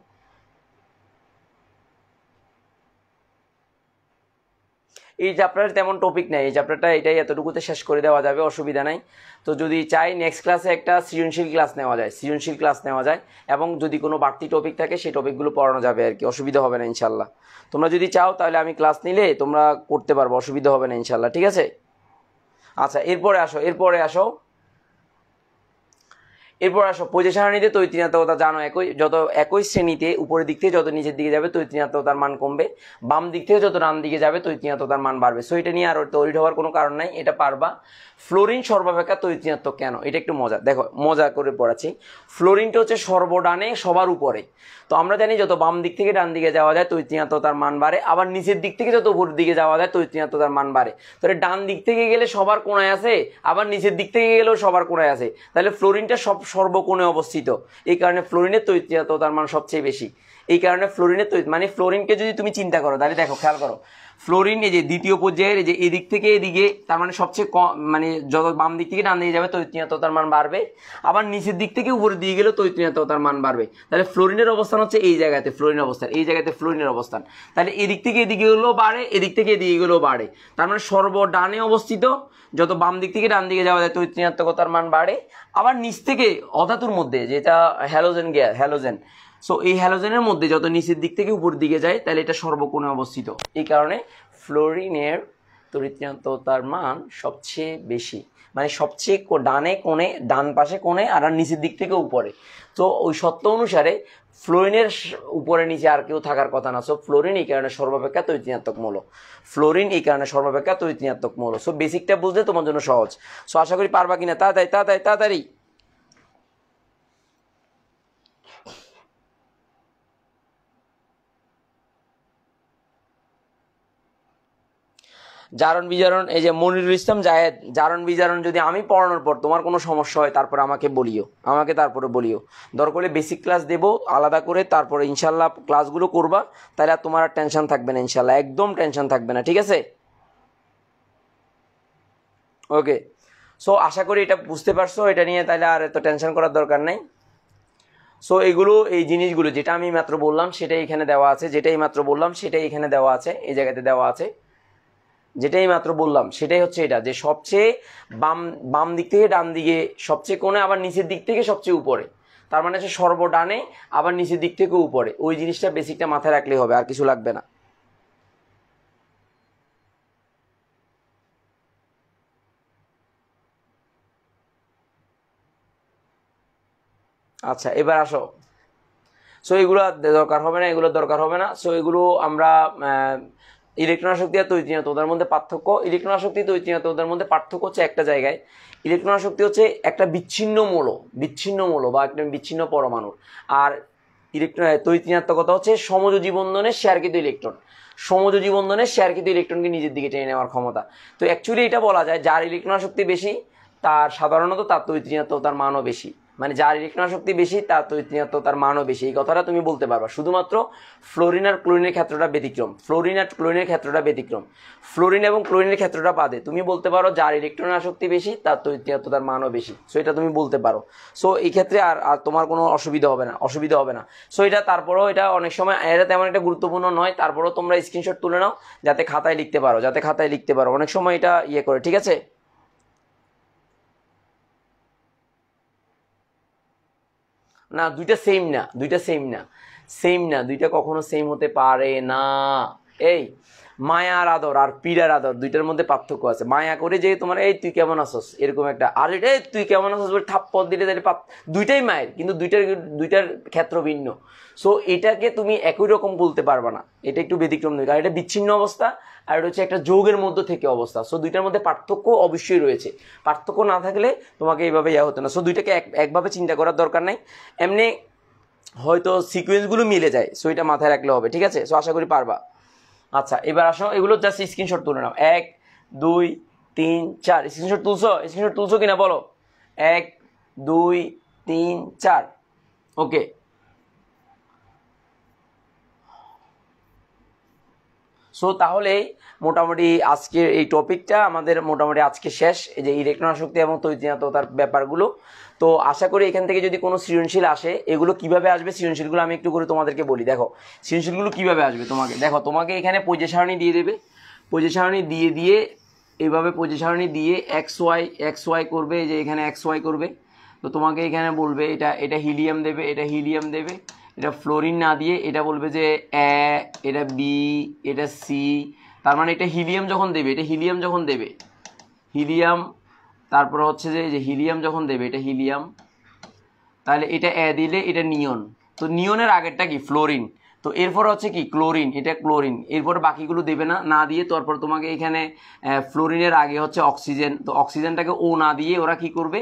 এই চ্যাপ্টারে তেমন টপিক নাই, এই চ্যাপ্টারটা এটাই এতটুকুতে শেষ করে দেওয়া যাবে, অসুবিধা নাই। তো যদি চাই নেক্সট ক্লাসে একটা সৃজনশীল ক্লাস নেওয়া যায়, সৃজনশীল ক্লাস নেওয়া যায়, এবং যদি কোনো বাড়তি টপিক থাকে সেই টপিকগুলো পড়ানো যাবে আর কি, অসুবিধা হবে না ইনশাল্লাহ। তোমরা যদি চাও তাহলে আমি ক্লাস নিলে তোমরা করতে পারবো, অসুবিধা হবে না ইনশাল্লাহ, ঠিক আছে? আচ্ছা এরপরে আসো পরিচয় সারণীতে তৈতৃণাত্মকতা জানো, একই শ্রেণীতে উপরের দিক থেকে যত নিচের দিকে যাবে তৈতৃণাত্মকতার মান কমবে, বাম দিক থেকে যত ডান দিকে যাবে তৈতৃণাত্মকতার মান বাড়বে। সো এটা নিয়ে আর তৈরি হওয়ার কোনো কারণ নাই, এটা পারবা। ফ্লোরিন সর্বাপেক্ষা তৈতৃণাত্মক কেন, এটা একটু মজা, দেখো মজা করে পড়াচ্ছি। ফ্লোরিনটা হচ্ছে সর্বডানে সবার উপরে। তো আমরা জানি যত বাম দিক থেকে ডান দিকে যাওয়া যায় তৈতৃণাত্মকতার মান বাড়ে, আবার নিচের দিক থেকে যত উপরের দিকে যাওয়া যায় তৈতৃণাত্মকতার মান বাড়ে। তাহলে ডান দিক থেকে গেলে সবার কোণায় আছে, আবার নিচের দিক থেকে গেলেও সবার কোণায় আছে, তাহলে ফ্লোরিনটা সর্বকোণে অবস্থিত। এই কারণে ফ্লোরিনের তৈতৃণাত্মকতার মান সবচেয়ে বেশি। এই কারণে ফ্লোরিনের মানে ফ্লোরিনকে যদি তুমি চিন্তা করো তাহলে দেখো, খেয়াল করো, ফ্লোরিন এই যে দ্বিতীয় পর্যায়ের যে এদিক থেকে এদিকে, তার মানে সবচেয়ে মানে যত বাম দিক থেকে ডান দিকে যাবে তৈতৃণাত্মকতার মান বাড়বে, আবার নিচের দিক থেকে উপরের দিকে গেলেও তৈতৃণাত্মকতার মান বাড়বে। তাহলে ফ্লোরিনের অবস্থান হচ্ছে এই জায়গাতে, এই জায়গাতে ফ্লোরিনের অবস্থান। তাহলে এদিক থেকে এদিকে গেলেও বাড়ে, এদিক থেকে এদিকে গেলেও বাড়ে, তার মানে সর্বডানে অবস্থিত, যত বাম দিক থেকে ডান দিকে যাওয়া যায় তৈতৃণাত্মকতার মান বাড়ে। আবার নিচ থেকে অধাতুর মধ্যে যেটা হ্যালোজেন গ্যাস, হ্যালোজেন, সো এই হ্যালোজেনের মধ্যে যত নিচের দিক থেকে উপর দিকে যায় তাহলে এটা সর্বকোণে অবস্থিত। এই কারণে ফ্লোরিনের তৈতৃণাত্মকতার মান সবচেয়ে বেশি, মানে সবচেয়ে ডানে কোণে, ডান পাশে কোণে, আর নিচের দিক থেকে উপরে। তো ওই সত্য অনুসারে ফ্লোরিনের উপরে নিচে আর কেউ থাকার কথা না। সো ফ্লোরিন এই কারণে সর্বাপেক্ষা তৈতৃণাত্মক মৌল, ফ্লোরিন এই কারণে সর্বাপেক্ষা তৈতৃণাত্মক মৌল। সো বেসিকটা বুঝলে তোমার জন্য সহজ। সো আশা করি পারবা কিনা, তাড়াতাড়ি। জারণ বিজারণ, এই যে মনিরুল ইসলাম জায়েদ, জারণ বিজারণ যদি আমি পড়ানোর পর তোমার কোনো সমস্যা হয় তারপরে তারপরে বলিও। দরকার হলে বেসিক ক্লাস দেবো আলাদা করে, তারপরে ইনশাল্লাহ ক্লাসগুলো করবা, তাহলে আর তোমার আর টেনশন থাকবে না ইনশাল্লাহ, একদম টেনশন থাকবে না, ঠিক আছে? ওকে, সো আশা করি এটা বুঝতে পারছো, এটা নিয়ে তাহলে আর এত টেনশন করার দরকার নেই। সো এই জিনিসগুলো যেটা আমি মাত্র বললাম সেটাই এখানে দেওয়া আছে, এই জায়গাতে দেওয়া আছে, যেটাই মাত্র বললাম সেটাই হচ্ছে এটা, যে সবচেয়ে বাম দিক থেকে ডান দিকে সবচেয়ে কোণে, আবার নিচের দিক থেকে সবচেয়ে উপরে, তার মানে হচ্ছে সর্বডানে আবার নিচের দিক থেকে উপরে। ওই জিনিসটা বেসিকটা মাথায় রাখলেই হবে, আর কিছু লাগবে না। আচ্ছা এবার আসো, সো এগুলো দরকার হবে না। সো এগুলো আমরা ইলেকট্রন আসক্তি আর তৈতৃণাত্মকতার মধ্যে পার্থক্য, ইলেকট্রন আসক্তি তৈতৃণাত্মকতার মধ্যে পার্থক্য হচ্ছে একটা জায়গায়, ইলেকট্রন আসক্তি হচ্ছে একটা বিচ্ছিন্ন মৌল বা একটা বিচ্ছিন্ন পরমাণু, আর তৈতৃণাত্মকতা হচ্ছে সমযোজী বন্ধনে শেয়ারকৃত ইলেকট্রনকে নিজের দিকে টেনে নেওয়ার ক্ষমতা। তো অ্যাকচুয়ালি এটা বলা যায় যার ইলেকট্রন আসক্তি বেশি তার সাধারণত তার তৈতৃণাত্মকতার মানও বেশি, মানে যার ইলেকট্রন শক্তি বেশি তার তৈতৃণাত্মকতার মানও বেশি, এই কথাটা তুমি বলতে পারবা। শুধুমাত্র ফ্লোরিন আর ক্লোরিনের ক্ষেত্রটা ব্যতিক্রম, ফ্লোরিন এবং ক্লোরিনের ক্ষেত্রটা বাদে তুমি বলতে পারো যার ইলেকট্রন আসক্তি বেশি তার তৈতৃণাত্মকতার মানও বেশি। সো এটা তুমি বলতে পারো। সো এই ক্ষেত্রে আর তোমার কোনো অসুবিধা হবে না। সো এটা তারপরেও এটা অনেক সময় এটা তেমন একটা গুরুত্বপূর্ণ নয়, তারপরেও তোমরা স্ক্রিনশট তুলে নাও যাতে খাতায় লিখতে পারো, অনেক সময় এটা করে, ঠিক আছে? না দুইটা সেম না, দুইটা কখনো সেম হতে পারে না। এই মায়ার আদর আর পীড়ার আদর দুইটার মধ্যে পার্থক্য আছে। মায়া করে যে তোমার এই তুই কেমন আছস এরকম একটা, আর এটা তুই কেমন আছস বলে থাপ্পড় দিলে দুইটাই মায়ের, কিন্তু দুইটার ক্ষেত্র ভিন্ন। সো এটাকে তুমি একই রকম বলতে পারবা না, এটা একটু ব্যতিক্রম নয়, কারণ এটা বিচ্ছিন্ন অবস্থা আর এটা হচ্ছে একটা যৌগের মধ্যে থেকে অবস্থা। সো দুইটার মধ্যে পার্থক্য অবশ্যই রয়েছে, পার্থক্য না থাকলে তোমাকে এইভাবে হতো না। সো দুইটাকে একভাবে চিন্তা করার দরকার নাই, এমনি হয়তো সিকোয়েন্সগুলো মিলে যায়, সো এটা মাথায় রাখলে হবে, ঠিক আছে? সো আশা করি পারবা। আচ্ছা এবার আসো, এগুলো জাস্ট স্ক্রিনশট তুলে নাও, 1 2 3 4 স্ক্রিনশট তুলছো কিনা বলো 1 2 3 4 ওকে সো তাহলে মোটামুটি আজকের এই টপিকটা আমাদের মোটামুটি আজকে শেষ, এই যে ইলেকট্রন আসক্তি এবং তড়িৎ ব্যাপারগুলো। তো আশা করি এখান থেকে যদি কোনো সৃজনশীল আসে, এগুলো কিভাবে আসবে সৃজনশীলগুলো আমি একটু করে তোমাদেরকে বলি। দেখো সৃজনশীলগুলো কিভাবে আসবে, তোমাকে এখানে পর্যায় সারণী দিয়ে দেবে, পর্যায় সারণী দিয়ে এইভাবে পর্যায় সারণী দিয়ে এক্স ওয়াই করবে, এই যে এখানে এক্স ওয়াই করবে। তো তোমাকে এখানে বলবে এটা হিলিয়াম দেবে, এটা ফ্লোরিন না দিয়ে এটা বলবে যে এটা বি, এটা সি। তার মানে এটা হিলিয়াম যখন দেবে হিলিয়াম, তারপর হচ্ছে যে হিলিয়াম যখন দেবে এটা হিলিয়াম, তাহলে এটা দিলে এটা নিয়ন। তো নিয়নের আগেরটা কি ফ্লোরিন, তো এরপর হচ্ছে কি ক্লোরিন, এটা ক্লোরিন। এরপর বাকিগুলো দেবে না দিয়ে তারপর তোমাকে এখানে ফ্লোরিনের আগে হচ্ছে অক্সিজেন, তো অক্সিজেনটাকে ও না দিয়ে ওরা কি করবে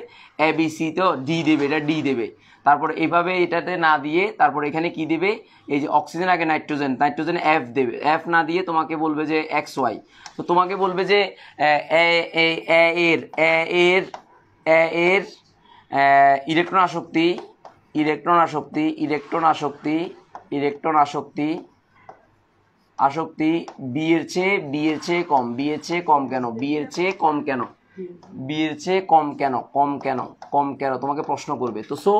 এবিসি, তো ডি দেবে, এটা ডি দেবে। তারপর এইভাবে এটাতে না দিয়ে তারপর এখানে কি দেবে, এই যে অক্সিজেন আগে নাইট্রোজেন এফ দেবে, এফ না দিয়ে তোমাকে বলবে যে এক্স ওয়াই। তো তোমাকে বলবে যে এর ইলেকট্রন আসক্তি বি এর চেয়ে কম কেন তোমাকে প্রশ্ন করবে। তো সো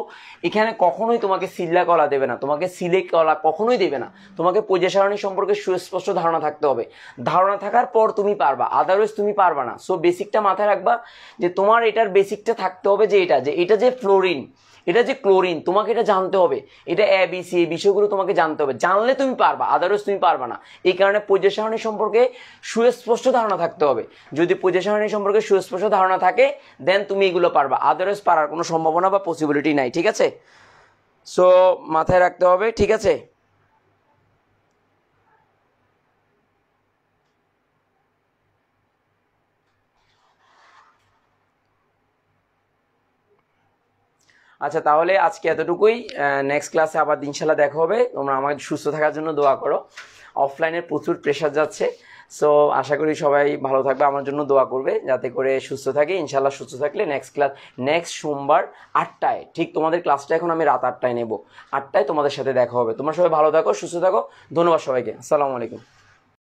এখানে কখনোই তোমাকে সিল্লা কলা দেবে না, তোমাকে সিলেক্ট কলা কখনোই দেবে না, তোমাকে পর্যায় সারণী সম্পর্কে সুস্পষ্ট ধারণা থাকতে হবে। ধারণা থাকার পর তুমি পারবা, আদারওয়াইজ তুমি পারবা না। সো বেসিকটা মাথায় রাখবা যে তোমার এটার বেসিকটা থাকতে হবে যে এটা যে ফ্লোরিন, এটা যে ক্লোরিন, তোমাকে এটা জানতে হবে। এটা এবিসি, এই বিষয়গুলো তোমাকে জানতে হবে, জানলে তুমি পারবা, আদারওয়াইজ তুমি পারবা না। এই কারণে পর্যায় সারণী সম্পর্কে সুস্পষ্ট ধারণা থাকতে হবে। যদি পর্যায় সারণী সম্পর্কে সুস্পষ্ট ধারণা থাকে দেন তুমি এগুলো পারবা, আদারওয়াইজ পারার কোনো সম্ভাবনা বা পসিবিলিটি নাই। ঠিক আছে, সো মাথায় রাখতে হবে। ঠিক আছে, আচ্ছা তাহলে আজকে এতটুকুই। নেক্সট ক্লাসে আবার ইনশাল্লাহ দেখা হবে। তোমরা আমাকে সুস্থ থাকার জন্য দোয়া করো। অফলাইনে প্রচুর প্রেশার যাচ্ছে, সো আশা করি সবাই ভালো থাকবে, আমার জন্য দোয়া করবে যাতে করে সুস্থ থাকি। ইনশাল্লাহ সুস্থ থাকলে নেক্সট সোমবার 8টায়, ঠিক তোমাদের ক্লাসটা এখন আমি রাত 8টায় নেব, 8টায় তোমাদের সাথে দেখা হবে। তোমরা সবাই ভালো থাকো, সুস্থ থাকো। ধন্যবাদ সবাইকে, আসসালামু আলাইকুম।